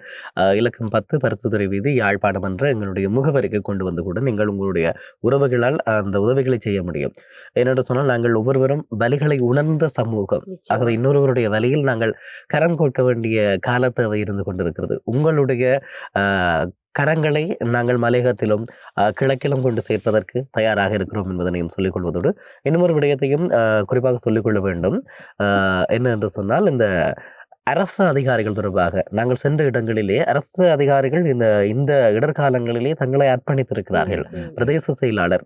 இலக்கம் 10 பருத்துத்துறை வீதி, யாழ்ப்பாணம் என்ற எங்களுடைய முகவரிக்கு கொண்டு வந்து கூட நீங்கள் உங்களுடைய உறவுகளால் அந்த உதவிகளை செய்ய முடியும். ஏனென்று சொன்னால் நாங்கள் ஒவ்வொருவரும் வலிகளை உணர்ந்த சமூகம். ஆகவே இன்னொருவருடைய வழியில் நாங்கள் கரம் கொடுக்க வேண்டிய கால தேவை இருந்து கொண்டிருக்கிறது. உங்களுடைய கரங்களை நாங்கள் மலையகத்திலும் கிழக்கிலும் கொண்டு சேர்ப்பதற்கு தயாராக இருக்கிறோம் என்பதனையும் சொல்லிக் கொள்வதோடு இன்னொரு விடயத்தையும் குறிப்பாக சொல்லிக்கொள்ள வேண்டும். என்ன என்று சொன்னால், இந்த அரசு அதிகாரிகள் தொடர்பாக நாங்கள் சென்ற இடங்களிலே அரசு அதிகாரிகள் இந்த இடர்காலங்களிலே தங்களை அர்ப்பணித்திருக்கிறார்கள். பிரதேச செயலாளர்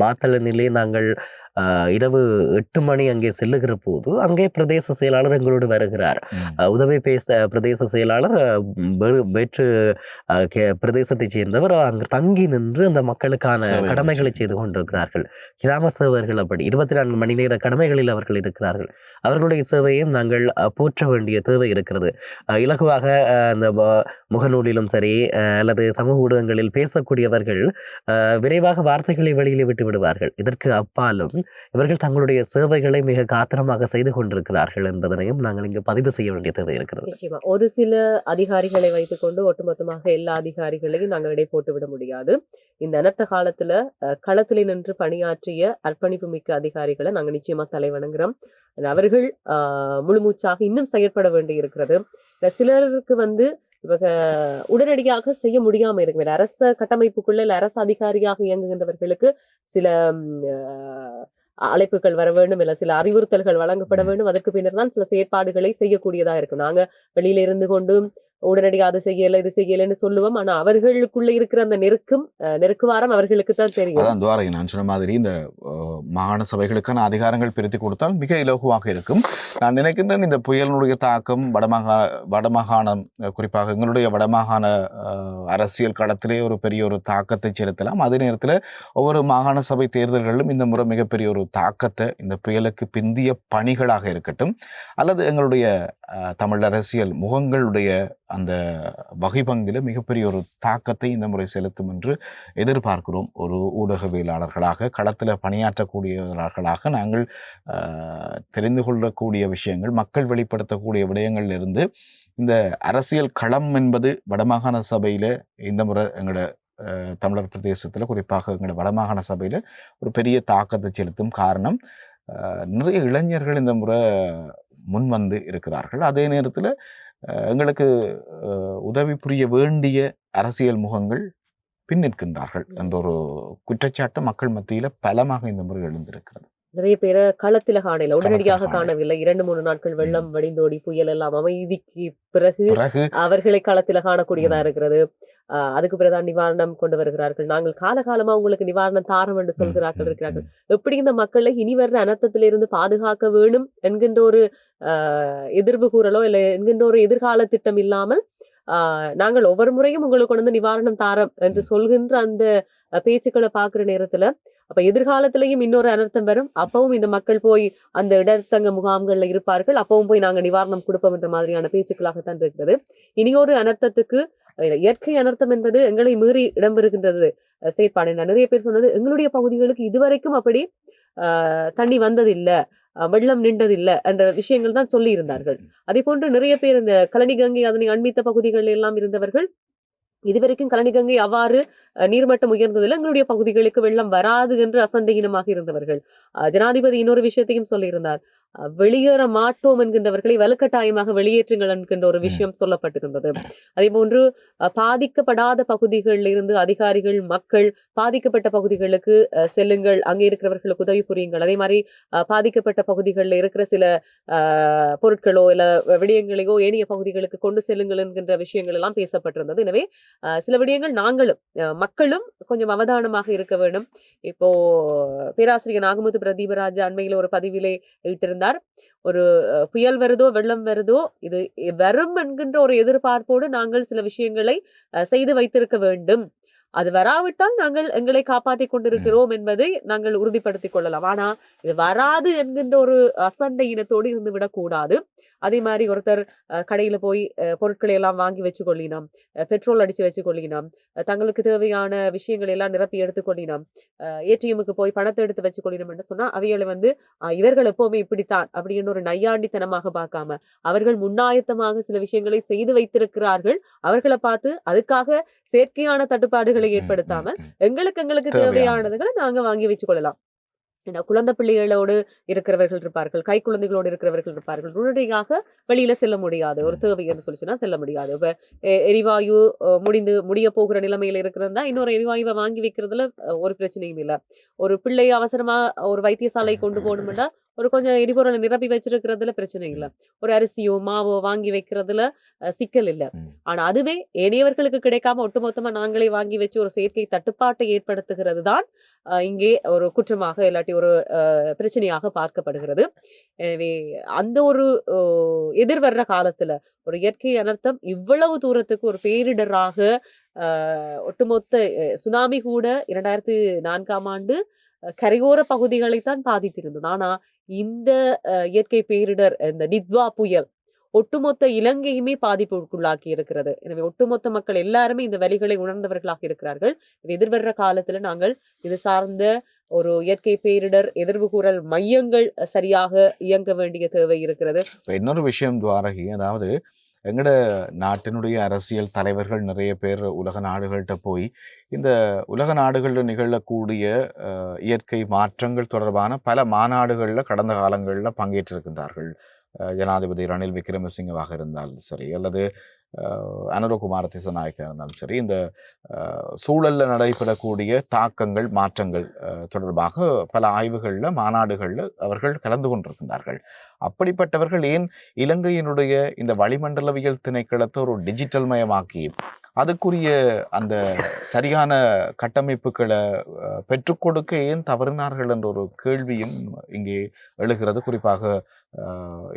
மாத்தளனிலே நாங்கள் இரவு 8 மணி அங்கே செல்லுகிற போது அங்கே பிரதேச செயலாளர் எங்களோடு வருகிறார். உதவி பிரதேச செயலாளர் வேற்று பிரதேசத்தை சேர்ந்தவர் அங்கு தங்கி நின்று அந்த மக்களுக்கான கடமைகளை செய்து கொண்டிருக்கிறார்கள். கிராம சேவர்கள் அப்படி 24 மணி நேர கடமைகளில் அவர்கள் இருக்கிறார்கள். அவர்களுடைய சேவையும் நாங்கள் போற்ற வேண்டிய தேவை இருக்கிறது. இலகுவாக அந்த முகநூலிலும் சரி அல்லது சமூக ஊடகங்களில் பேசக்கூடியவர்கள் விரைவாக வார்த்தைகளை வெளியிலே விட்டு விடுவார்கள். இதற்கு அப்பாலும் இவர்கள் தங்களுடைய சேவைகளை மிக காத்திரமாக செய்து கொண்டிருக்கிறார்கள் என்பதனையும் நாங்கள் இங்கு பதிவு செய்ய வேண்டிய தேவை இருக்கிறது. ஒரு சில அதிகாரிகளை வைத்துக்கொண்டு ஒட்டுமொத்தமாக எல்லா அதிகாரிகளையும் நாங்கள் இடை போட்டு விட முடியாது. இந்த அனர்த்த காலத்துல களத்திலே நின்று பணியாற்றிய அர்ப்பணிப்பு மிக்க அதிகாரிகளை நாங்கள் நிச்சயமா தலைவணங்குறோம். அவர்கள் முழுமூச்சாக இன்னும் செயற்பட வேண்டி இருக்கிறது. சிலருக்கு இவங்க உடனடியாக செய்ய முடியாம இருக்கு. அரச கட்டமைப்புக்குள்ள இல்ல அரசு அதிகாரியாக இயங்குகின்றவர்களுக்கு சில அழைப்புகள் வர வேண்டும், இல்ல சில அறிவுறுத்தல்கள் வழங்கப்பட வேண்டும். அதற்கு பின்னர் தான் சில செயற்பாடுகளை செய்யக்கூடியதா இருக்கும். நாங்க வெளியில இருந்து கொண்டு உடனடியாக அது செய்யலை இது செய்யலைன்னு சொல்லுவோம். ஆனா அவர்களுக்குள்ள இருக்கிற அந்த நெருக்குவாரம் அவர்களுக்கு தான் தெரியும். அதான் துவாரகை நான் சொன்ன மாதிரி இந்த மாகாண சபைகளுக்கான அதிகாரங்கள் பிரித்து கொடுத்தால் மிக இலகுவாக இருக்கும். நான் நினைக்கின்றேன் இந்த புயலினுடைய தாக்கம் வடமாகாணம் குறிப்பாக எங்களுடைய வடமாகாண அரசியல் களத்திலே ஒரு பெரிய ஒரு தாக்கத்தை செலுத்தலாம். அதே நேரத்தில் ஒவ்வொரு மாகாண சபை தேர்தல்களிலும் இந்த முறை மிகப்பெரிய ஒரு தாக்கத்தை இந்த புயலுக்கு பிந்திய பணிகளாக இருக்கட்டும் அல்லது எங்களுடைய தமிழ் அரசியல் முகங்களுடைய அந்த வகைபங்கில் மிகப்பெரிய ஒரு தாக்கத்தை இந்த முறை செலுத்தும் என்று எதிர்பார்க்கிறோம். ஒரு ஊடகவியலாளர்களாக களத்தில் பணியாற்றக்கூடியவர்களாக நாங்கள் தெரிந்து கொள்ளக்கூடிய விஷயங்கள், மக்கள் வெளிப்படுத்தக்கூடிய விடயங்களிலிருந்து இந்த அரசியல் களம் என்பது வடமாகாண சபையில் இந்த முறை எங்களோட தமிழர் பிரதேசத்தில் குறிப்பாக எங்களோட வடமாகாண சபையில் ஒரு பெரிய தாக்கத்தை செலுத்தும். காரணம் நிறைய இளைஞர்கள் இந்த முறை முன் வந்து இருக்கிறார்கள். அதே நேரத்தில் எங்களுக்கு உதவி புரிய வேண்டிய அரசியல் முகங்கள் பின்னிற்கின்றார்கள் என்ற ஒரு குற்றச்சாட்டு மக்கள் மத்தியில் பலமாக இந்த முறை எழுந்திருக்கிறது. நிறைய பேரை களத்தில காணல, உடனடியாக காணவில்லை. 2-3 நாட்கள் வெள்ளம் வடிந்தோடி புயல் எல்லாம் அமைதிக்கு பிறகு அவர்களை களத்தில காணக்கூடியதா இருக்கிறது. அதுக்கு பிறகுதான் நிவாரணம் கொண்டு வருகிறார்கள். நாங்கள் காலகாலமா உங்களுக்கு நிவாரணம் தாரம் என்று சொல்கிறார்கள் இருக்கிறார்கள். எப்படி இந்த மக்களை இனி வர்ற அனர்த்தத்திலிருந்து பாதுகாக்க வேணும் என்கின்ற ஒரு எதிர்வு கூறலோ இல்லை என்கின்ற ஒரு எதிர்கால திட்டம் இல்லாமல் நாங்கள் ஒவ்வொரு முறையும் உங்களுக்கு வந்து நிவாரணம் தாரம் என்று சொல்கின்ற அந்த பேச்சுக்களை பார்க்கிற நேரத்துல அப்ப எதிர்காலத்திலையும் இன்னொரு அனர்த்தம் வரும், அப்பவும் இந்த மக்கள் போய் அந்த இடத்தங்க முகாம்கள்ல இருப்பார்கள், அப்பவும் போய் நாங்க நிவாரணம் கொடுப்போம் என்ற மாதிரியான பேச்சுக்களாகத்தான் இருக்கிறது. இனியொரு அனர்த்தத்துக்கு இயற்கை அனர்த்தம் என்பது எங்களை மீறி இடம்பெறுகின்றது செயற்பாடு. நிறைய பேர் சொன்னது எங்களுடைய பகுதிகளுக்கு இதுவரைக்கும் அப்படி தண்ணி வந்ததில்லை, வெள்ளம் நின்றதில்லை என்ற விஷயங்கள் தான் சொல்லி இருந்தார்கள். அதே போன்று நிறைய பேர் இந்த கழனி கங்கை அதனை அண்மித்த பகுதிகளில் எல்லாம் இருந்தவர்கள் இதுவரைக்கும் கழனி கங்கை அவ்வாறு நீர்மட்டம் உயர்ந்ததில் எங்களுடைய பகுதிகளுக்கு வெள்ளம் வராது என்று அசண்டையினமாக இருந்தவர்கள். ஜனாதிபதி இன்னொரு விஷயத்தையும் சொல்லியிருந்தார், வெளியேற மாட்டோம் என்கின்றவர்களை வலுக்கட்டாயமாக வெளியேற்றுங்கள் என்கின்ற ஒரு விஷயம் சொல்லப்பட்டிருந்தது. அதே போன்று பாதிக்கப்படாத பகுதிகளில் இருந்து அதிகாரிகள் மக்கள் பாதிக்கப்பட்ட பகுதிகளுக்கு செல்லுங்கள், அங்கே இருக்கிறவர்களுக்கு உதவி புரியுங்கள், அதே மாதிரி பாதிக்கப்பட்ட பகுதிகளில் இருக்கிற சில பொருட்களோ இல்ல விடயங்களையோ ஏனைய பகுதிகளுக்கு கொண்டு செல்லுங்கள் என்கின்ற விஷயங்கள் எல்லாம் பேசப்பட்டிருந்தது. எனவே சில விடயங்கள் நாங்களும் மக்களும் கொஞ்சம் அவதானமாக இருக்க வேண்டும். இப்போ பேராசிரியர் நாகமுத்து பிரதீபராஜ் அண்மையில் ஒரு பதிவிலே இட்டிருந்தார், ஒரு புயல் வருதோ வெள்ளம் வருதோ இது வரும் என்கின்ற ஒரு எதிர்பார்ப்போடு நாங்கள் சில விஷயங்களை செய்து வைத்திருக்க வேண்டும். அது வராவிட்டால் நாங்கள் எங்களை காப்பாற்றிக் கொண்டிருக்கிறோம் என்பதை நாங்கள் உறுதிப்படுத்திக் கொள்ளலாம். ஆனா இது வராது என்கின்ற ஒரு அசண்டை இனத்தோடு இருந்து விடக்கூடாது. அதே மாதிரி ஒருத்தர் கடையில போய் பொருட்களை எல்லாம் வாங்கி வச்சு கொள்ளினோம், பெட்ரோல் அடிச்சு வச்சு கொள்ளினோம், தங்களுக்கு தேவையான விஷயங்களை எல்லாம் நிரப்பி எடுத்துக்கொள்ளினோம், ஏடிஎம்முக்கு போய் பணத்தை எடுத்து வச்சு கொள்ளினோம் என்று சொன்னா அவைகளை வந்து இவர்கள் எப்பவுமே இப்படித்தான் அப்படின்னு ஒரு நையாண்டித்தனமாக பார்க்காம அவர்கள் முன்னாயத்தமாக சில விஷயங்களை செய்து வைத்திருக்கிறார்கள். அவர்களை பார்த்து அதுக்காக செயற்கையான தட்டுப்பாடுகளை ஏற்படுத்தாமல் எங்களுக்கு தேவையானதுகளை நாங்க வாங்கி வச்சு கொள்ளலாம். குழந்தை பிள்ளைகளோடு இருக்கிறவர்கள் இருப்பார்கள், கை குழந்தைகளோடு இருக்கிறவர்கள் இருப்பார்கள். உடனடியாக வெளியில செல்ல முடியாது, ஒரு தேவை என்று சொல்லிச்சுன்னா செல்ல முடியாது. இப்ப எரிவாயு முடிய போகிற நிலைமையில இருக்கிறதா இன்னொரு எரிவாயுவை வாங்கி வைக்கிறதுல ஒரு பிரச்சனையும் இல்லை. ஒரு பிள்ளை அவசரமா ஒரு வைத்தியசாலை கொண்டு போகணும்னா ஒரு கொஞ்சம் எரிபொருளை நிரப்பி வச்சிருக்கிறதுல பிரச்சனை இல்லை. ஒரு அரிசியோ மாவோ வாங்கி வைக்கிறதுல சிக்கல் இல்லை. ஆனா அதுவே ஏனையவர்களுக்கு கிடைக்காம ஒட்டுமொத்தமா நாங்களே வாங்கி வச்சு ஒரு செயற்கை தட்டுப்பாட்டை ஏற்படுத்துகிறது தான் இங்கே ஒரு குற்றமாக இல்லாட்டி ஒரு பிரச்சனையாக பார்க்கப்படுகிறது. எனவே அந்த ஒரு எதிர்வர்ற காலத்துல ஒரு இயற்கை அனர்த்தம் இவ்வளவு தூரத்துக்கு ஒரு பேரிடராக ஒட்டுமொத்த சுனாமி கூட 2004ஆம் ஆண்டு கரையோர பகுதிகளைத்தான் பாதித்திருந்தது. ஆனா இந்த இயற்கை பேரிடர் இந்த நித்வா புயல் ஒட்டுமொத்த இலங்கையுமே பாதிப்புக்குள்ளாக்கி இருக்கிறது. எனவே ஒட்டுமொத்த மக்கள் எல்லாருமே இந்த வலிகளை உணர்ந்தவர்களாக இருக்கிறார்கள். எதிர்வர்ற காலத்துல நாங்கள் இது சார்ந்த ஒரு இயற்கை பேரிடர் எதிர்வு கூறல் மையங்கள் சரியாக இயங்க வேண்டிய தேவை இருக்கிறது. இன்னொரு விஷயம் துவாரகி, அதாவது எங்கட நாட்டினுடைய அரசியல் தலைவர்கள் நிறைய பேர் உலக நாடுகள்கிட்ட போய் இந்த உலக நாடுகளில் நிகழக்கூடிய இயற்கை மாற்றங்கள் தொடர்பான பல மாநாடுகளில் கடந்த காலங்களில் பங்கேற்றிருக்கின்றார்கள். ஜனாதிபதி ரணில் விக்ரமசிங்கவாக இருந்தாலும் சரி, அல்லது அனுரகுமார திசநாயக்கா இருந்தாலும் சரி, இந்த சூழலில் நடைபெறக்கூடிய தாக்கங்கள், மாற்றங்கள் தொடர்பாக பல ஆய்வுகளில், மாநாடுகளில் அவர்கள் கலந்து கொண்டிருக்கின்றார்கள். அப்படிப்பட்டவர்கள் ஏன் இலங்கையினுடைய இந்த வளிமண்டலவியல் திணைக்களத்தை ஒரு டிஜிட்டல் மயமாக்கி அதுக்குரிய அந்த சரியான கட்டமைப்புகளை பெற்றுக் கொடுக்க ஏன் தவறினார்கள் என்ற ஒரு கேள்வியும் இங்கே எழுகிறது. குறிப்பாக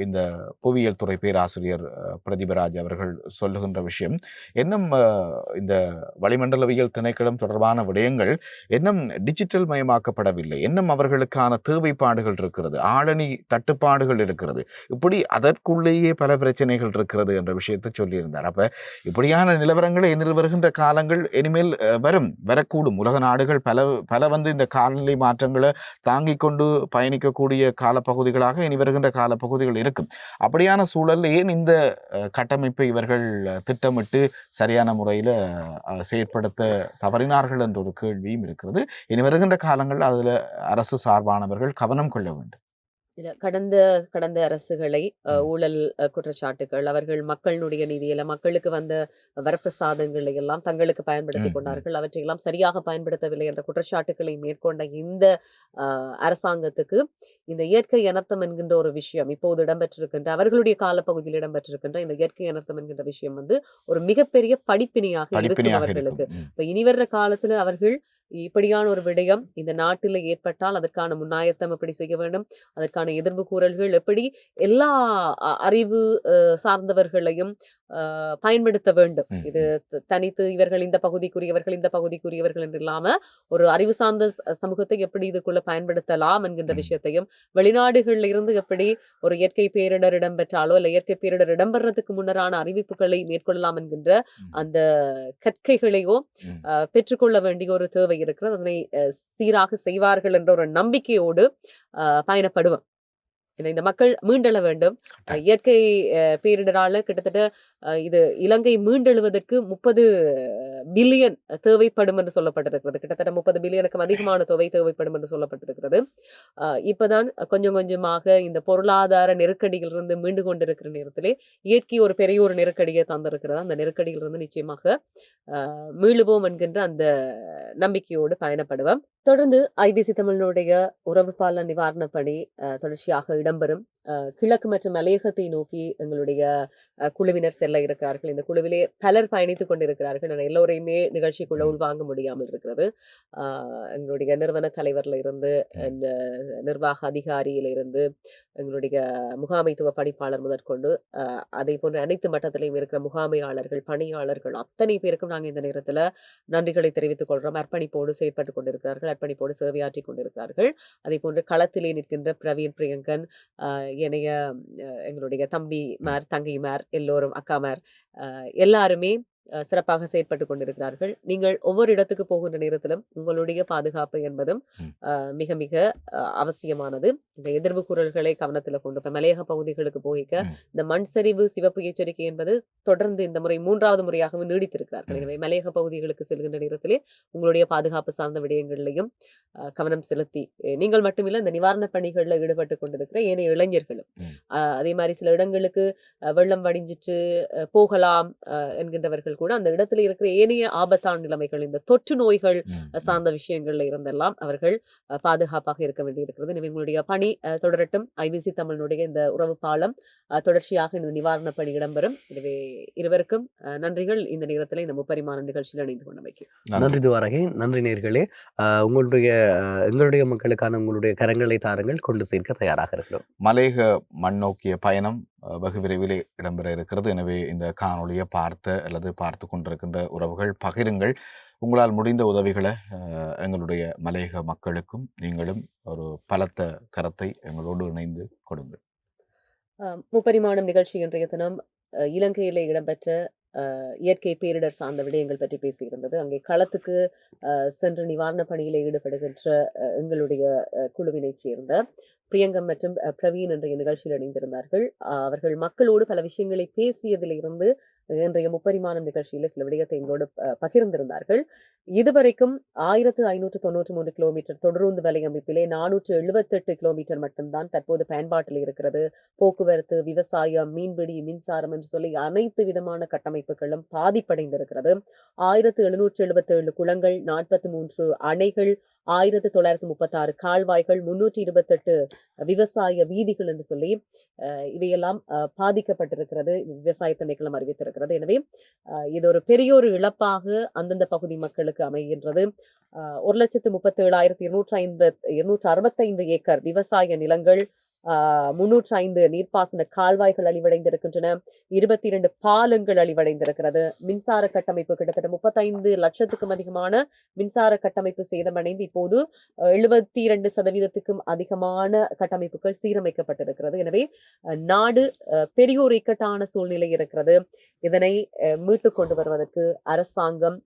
இந்த புவியியல் துறை பேராசிரியர் பிரதிபராஜ் அவர்கள் சொல்லுகின்ற விஷயம், இன்னும் இந்த வளிமண்டலவியல் திணைக்களம் தொடர்பான விடயங்கள் இன்னும் டிஜிட்டல் மயமாக்கப்படவில்லை, இன்னும் அவர்களுக்கான தேவைப்பாடுகள் இருக்கிறது, ஆளணி தட்டுப்பாடுகள் இருக்கிறது, இப்படி அதற்குள்ளேயே பல பிரச்சனைகள் இருக்கிறது என்ற விஷயத்தை சொல்லியிருந்தார். அப்ப இப்படியான நிலவரங்களை எதிர் வருகின்ற காலங்கள் இனிமேல் வரக்கூடும். உலக நாடுகள் பல வந்து இந்த காலநிலை மாற்றங்களை தாங்கிக் கொண்டு பயணிக்கக்கூடிய காலப்பகுதிகளாக இனி வருகின்ற காலப்பகுதிகள் இருக்கும். அப்படியான சூழலில் ஏன் இந்த கட்டமைப்பை இவர்கள் திட்டமிட்டு சரியான முறையில் செயற்படுத்த தவறினார்கள் என்ற ஒரு கேள்வியும் இருக்கிறது. இனி வருகின்ற காலங்களில் அதில் அரசு சார்பானவர்கள் கவனம் கொள்ள வேண்டும். கடந்த அரசுகளை ஊழல் குற்றச்சாட்டுகள், அவர்கள் மக்களுடைய நிதியில மக்களுக்கு வந்த வரப்பிரசாதங்களை எல்லாம் தங்களுக்கு பயன்படுத்திக் கொண்டார்கள், அவற்றையெல்லாம் சரியாக பயன்படுத்தவில்லை என்ற குற்றச்சாட்டுக்களை மேற்கொண்ட இந்த அரசாங்கத்துக்கு இந்த இயற்கை அனர்த்தம் என்கின்ற ஒரு விஷயம் இப்போது இடம்பெற்றிருக்கின்ற, அவர்களுடைய காலப்பகுதியில் இடம்பெற்றிருக்கின்ற இந்த இயற்கை அனர்த்தம் என்கின்ற விஷயம் வந்து ஒரு மிகப்பெரிய படிப்பினையாக இருக்கும் அவர்களுக்கு. இப்ப இனி வர்ற காலத்துல அவர்கள் இப்படியான ஒரு விடயம் இந்த நாட்டில் ஏற்பட்டால் அதற்கான முன்னாயத்தம் எப்படி செய்ய வேண்டும், அதற்கான எதிர்ப்பு கூறல்கள் எப்படி, எல்லா அறிவு சார்ந்தவர்களையும் பயன்படுத்த வேண்டும். இது தனித்து இவர்கள் இந்த பகுதிக்குரியவர்கள் இந்த பகுதிக்குரியவர்கள் என்று இல்லாம ஒரு அறிவு சார்ந்த சமூகத்தை எப்படி இதுக்குள்ள பயன்படுத்தலாம் என்கின்ற விஷயத்தையும், வெளிநாடுகளில் இருந்து எப்படி ஒரு இயற்கை பேரிடர் இடம்பெற்றாலோ இல்ல இயற்கை பேரிடர் இடம்பெறதுக்கு முன்னரான அறிவிப்புகளை மேற்கொள்ளலாம் என்கின்ற அந்த கற்கைகளையோ பெற்றுக்கொள்ள வேண்டிய ஒரு தேவை இருக்கிறது. அதனை சீராக செய்வார்கள் என்ற ஒரு நம்பிக்கையோடு பயணப்படுவோம். இந்த மக்கள் மீண்டெழ வேண்டும். இயற்கை பேரிடரால கிட்டத்தட்ட இது இலங்கை மீண்டெழுவதற்கு 30 பில்லியன் தேவைப்படும் என்று சொல்லப்பட்டிருக்கிறது. கிட்டத்தட்ட 30 பில்லியனுக்கும் அதிகமான தொகை தேவைப்படும் என்று சொல்லப்பட்டிருக்கிறது. இப்பதான் கொஞ்சம் கொஞ்சமாக இந்த பொருளாதார நெருக்கடியிலிருந்து மீண்டு கொண்டிருக்கிற நேரத்திலே இயற்கை ஒரு பெரிய ஒரு நெருக்கடியை தந்திருக்கிறது. அந்த நெருக்கடியிலிருந்து நிச்சயமாக மீளுவோம் என்கின்ற அந்த நம்பிக்கையோடு பயணப்படுவோம். தொடர்ந்து ஐபிசி தமிழனுடைய உறவு பால நிவாரண பணி தொடர்ச்சியாக இடம்பெறும். கிழக்கு மற்றும் மலையகத்தை நோக்கி எங்களுடைய குழுவினர் செல்ல இருக்கிறார்கள். இந்த குழுவிலே பலர் பயணித்துக் கொண்டிருக்கிறார்கள். எல்லோரையுமே நிகழ்ச்சிக்குள்ள உள்வாங்க முடியாமல் இருக்கிறது. எங்களுடைய நிறுவன தலைவர்ல இருந்து, நிர்வாக அதிகாரியில இருந்து, எங்களுடைய முகாமைத்துவ பணிப்பாளர் முதற்கொண்டு அதை போன்ற அனைத்து மட்டத்திலையும் இருக்கிற முகாமையாளர்கள், பணியாளர்கள் அத்தனை பேருக்கும் நாங்கள் இந்த நேரத்துல நன்றிகளை தெரிவித்துக் கொள்றோம். அர்ப்பணிப்போடு செயற்பட்டுக் கொண்டிருக்கிறார்கள், அர்ப்பணிப்போடு சேவையாற்றி கொண்டிருக்கிறார்கள். அதே போன்று களத்திலே நிற்கின்ற பிரவீன் பிரியங்கன், என்னைய எங்களுடைய தம்பிமார், தங்கைமார், எல்லோரும் அக்காமார் எல்லாருமே சிறப்பாக செயற்பட்டு கொண்டிருக்கிறார்கள். நீங்கள் ஒவ்வொரு இடத்துக்கு போகின்ற நேரத்திலும் உங்களுடைய பாதுகாப்பு என்பதும் மிக மிக அவசியமானது. இந்த எதிர்வு குரல்களை கவனத்தில் கொண்டு மலையக பகுதிகளுக்கு போகிக்க இந்த மண் சரிவு சிவப்பு எச்சரிக்கை என்பது தொடர்ந்து இந்த முறை 3வது முறையாகவும் நீடித்திருக்கிறார்கள். எனவே மலையக பகுதிகளுக்கு செல்கின்ற நேரத்திலே உங்களுடைய பாதுகாப்பு சார்ந்த விடயங்களிலையும் கவனம் செலுத்தி, நீங்கள் மட்டுமில்லை இந்த நிவாரண பணிகளில் ஈடுபட்டு கொண்டிருக்கிற ஏனைய இளைஞர்களும் அதே மாதிரி சில இடங்களுக்கு வெள்ளம் வடிஞ்சிட்டு போகலாம் என்கின்றவர்கள் கூட அந்த இடத்துல இருக்கிற ஏனைய ஆபத்தான நிலைமைகள், இந்த தொற்று நோய்கள் சார்ந்த விஷயங்கள்ல இருந்தெல்லாம் அவர்கள் பாதுகாப்பாக இருக்க வேண்டியிருக்கிறது. எனவே உங்களுடைய பணி தொடரட்டும். ஐபிசி தமிழனுடைய இந்த உறவு பாலம் தொடர்ச்சியாக இந்த நிவாரண பணி இடம்பெறும். எனவே இருவருக்கும் நன்றிகள். இந்த நேரத்தில் இந்த முப்பரிமாண நிகழ்ச்சியில் இணைந்து கொண்டமைக்கு நன்றி துவாரகை. நன்றி நேயர்களே. எங்களுடைய மக்களுக்கான உங்களுடைய கரங்களை தாருங்கள், கொண்டு சேர்க்க தயாராக இருக்கிறோம். மலையக மண் நோக்கிய பயணம் வெகு விரைவில் இடம்பெற இருக்கிறது. எனவே இந்த காணொலியை பார்த்து கொண்டிருக்கின்ற உறவுகள் பகிருங்கள். உங்களால் முடிந்த உதவிகளை எங்களுடைய மலையக மக்களுக்கும் நீங்களும் ஒரு பலத்த கரத்தை எங்களோடு இணைந்து கொடுங்கள். முப்பரிமாணம் நிகழ்ச்சி இன்றைய தினம் இலங்கையிலே இடம்பெற்ற இயற்கை பேரிடர் சார்ந்த விடயங்கள் பற்றி பேசியிருந்தது. அங்கே களத்துக்கு சென்று நிவாரண பணியில ஈடுபடுகின்ற எங்களுடைய குழுவினை சேர்ந்த பிரியங்கம் மற்றும் பிரவீன் இன்றைய நிகழ்ச்சியில் இணைந்திருந்தார்கள். அவர்கள் மக்களோடு பல விஷயங்களை பேசியதிலிருந்து இன்றைய முப்பரிமாணம் நிகழ்ச்சியில சில விடயத்தை எங்களோடு பகிர்ந்திருந்தார்கள். இதுவரைக்கும் 1593 கிலோமீட்டர் தொடருந்து வலையமைப்பிலே 478 கிலோமீட்டர் மட்டும்தான் தற்போது பயன்பாட்டில் இருக்கிறது. போக்குவரத்து, விவசாயம், மீன்பிடி, மின்சாரம் என்று சொல்லி அனைத்து விதமான கட்டமைப்புகளும் பாதிப்படைந்திருக்கிறது. 1777 குளங்கள், 43 அணைகள், 1936 கால்வாய்கள், 328 விவசாய வீதிகள் என்று சொல்லி இவையெல்லாம் பாதிக்கப்பட்டிருக்கிறது. விவசாய திணைக்களம் அறிவித்திருக்கிறது. எனவே இது ஒரு பெரிய ஒரு இழப்பாக அந்தந்த பகுதி மக்களுக்கு அமைகின்றது. 1,37,265 ஏக்கர் விவசாய நிலங்கள், 305 நீர்ப்பாசன கால்வாய்கள் அழிவடைந்திருக்கின்றன. 22 பாலங்கள் அழிவடைந்திருக்கிறது. மின்சார கட்டமைப்பு கிட்டத்தட்ட 35 லட்சத்துக்கும் அதிகமான மின்சார கட்டமைப்பு சேதமடைந்து இப்போது 72% அதிகமான கட்டமைப்புகள் சீரமைக்கப்பட்டிருக்கிறது. எனவே நாடு பெரிய ஒரு இக்கட்டான சூழ்நிலை இருக்கிறது. இதனை மீட்டு கொண்டு வருவதற்கு அரசாங்கம்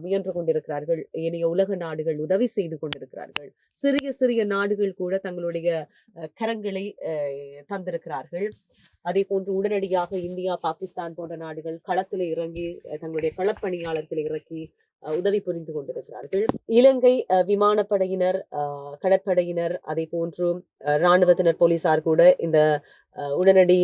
முயன்று கொண்டிருக்கிறார்கள். ஏனைய உலக நாடுகள் உதவி செய்து கொண்டிருக்கிறார்கள். சிறிய சிறிய நாடுகள் கூட தங்களுடைய கரங்களை தந்திருக்கிறார்கள். அதே போன்று உடனடியாக இந்தியா, பாகிஸ்தான் போன்ற நாடுகள் களத்தில் இறங்கி தங்களுடைய களப்பணியாளர்களை இறக்கி உதவி புரிந்து கொண்டிருக்கிறார்கள். இலங்கை விமானப்படையினர், கடற்படையினர், அதே போன்று இராணுவத்தினர், போலீசார் கூட இந்த உடனடி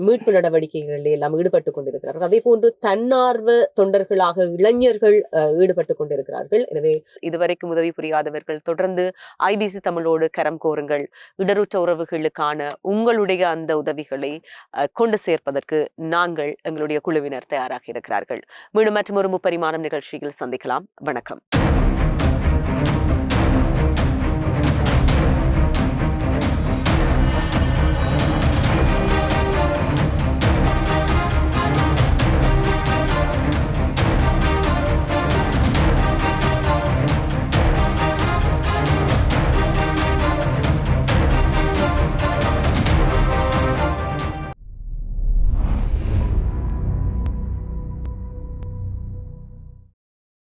மீட்பு நடவடிக்கைகளில் எல்லாம் ஈடுபட்டு கொண்டிருக்கிறார்கள். அதே போன்று தன்னார்வ தொண்டர்களாக இளைஞர்கள் ஈடுபட்டு கொண்டிருக்கிறார்கள். எனவே இதுவரைக்கும் உதவி புரியாதவர்கள் தொடர்ந்து IBC தமிழோடு கரம் கோருங்கள். இடருற்ற உறவுகளுக்கான உங்களுடைய அந்த உதவிகளை கொண்டு சேர்ப்பதற்கு நாங்கள், எங்களுடைய குழுவினர் தயாராக இருக்கிறார்கள். மீண்டும் மற்றும் ஒரு முப்பரிமாணம் நிகழ்ச்சியில் சந்திக்கலாம். வணக்கம்.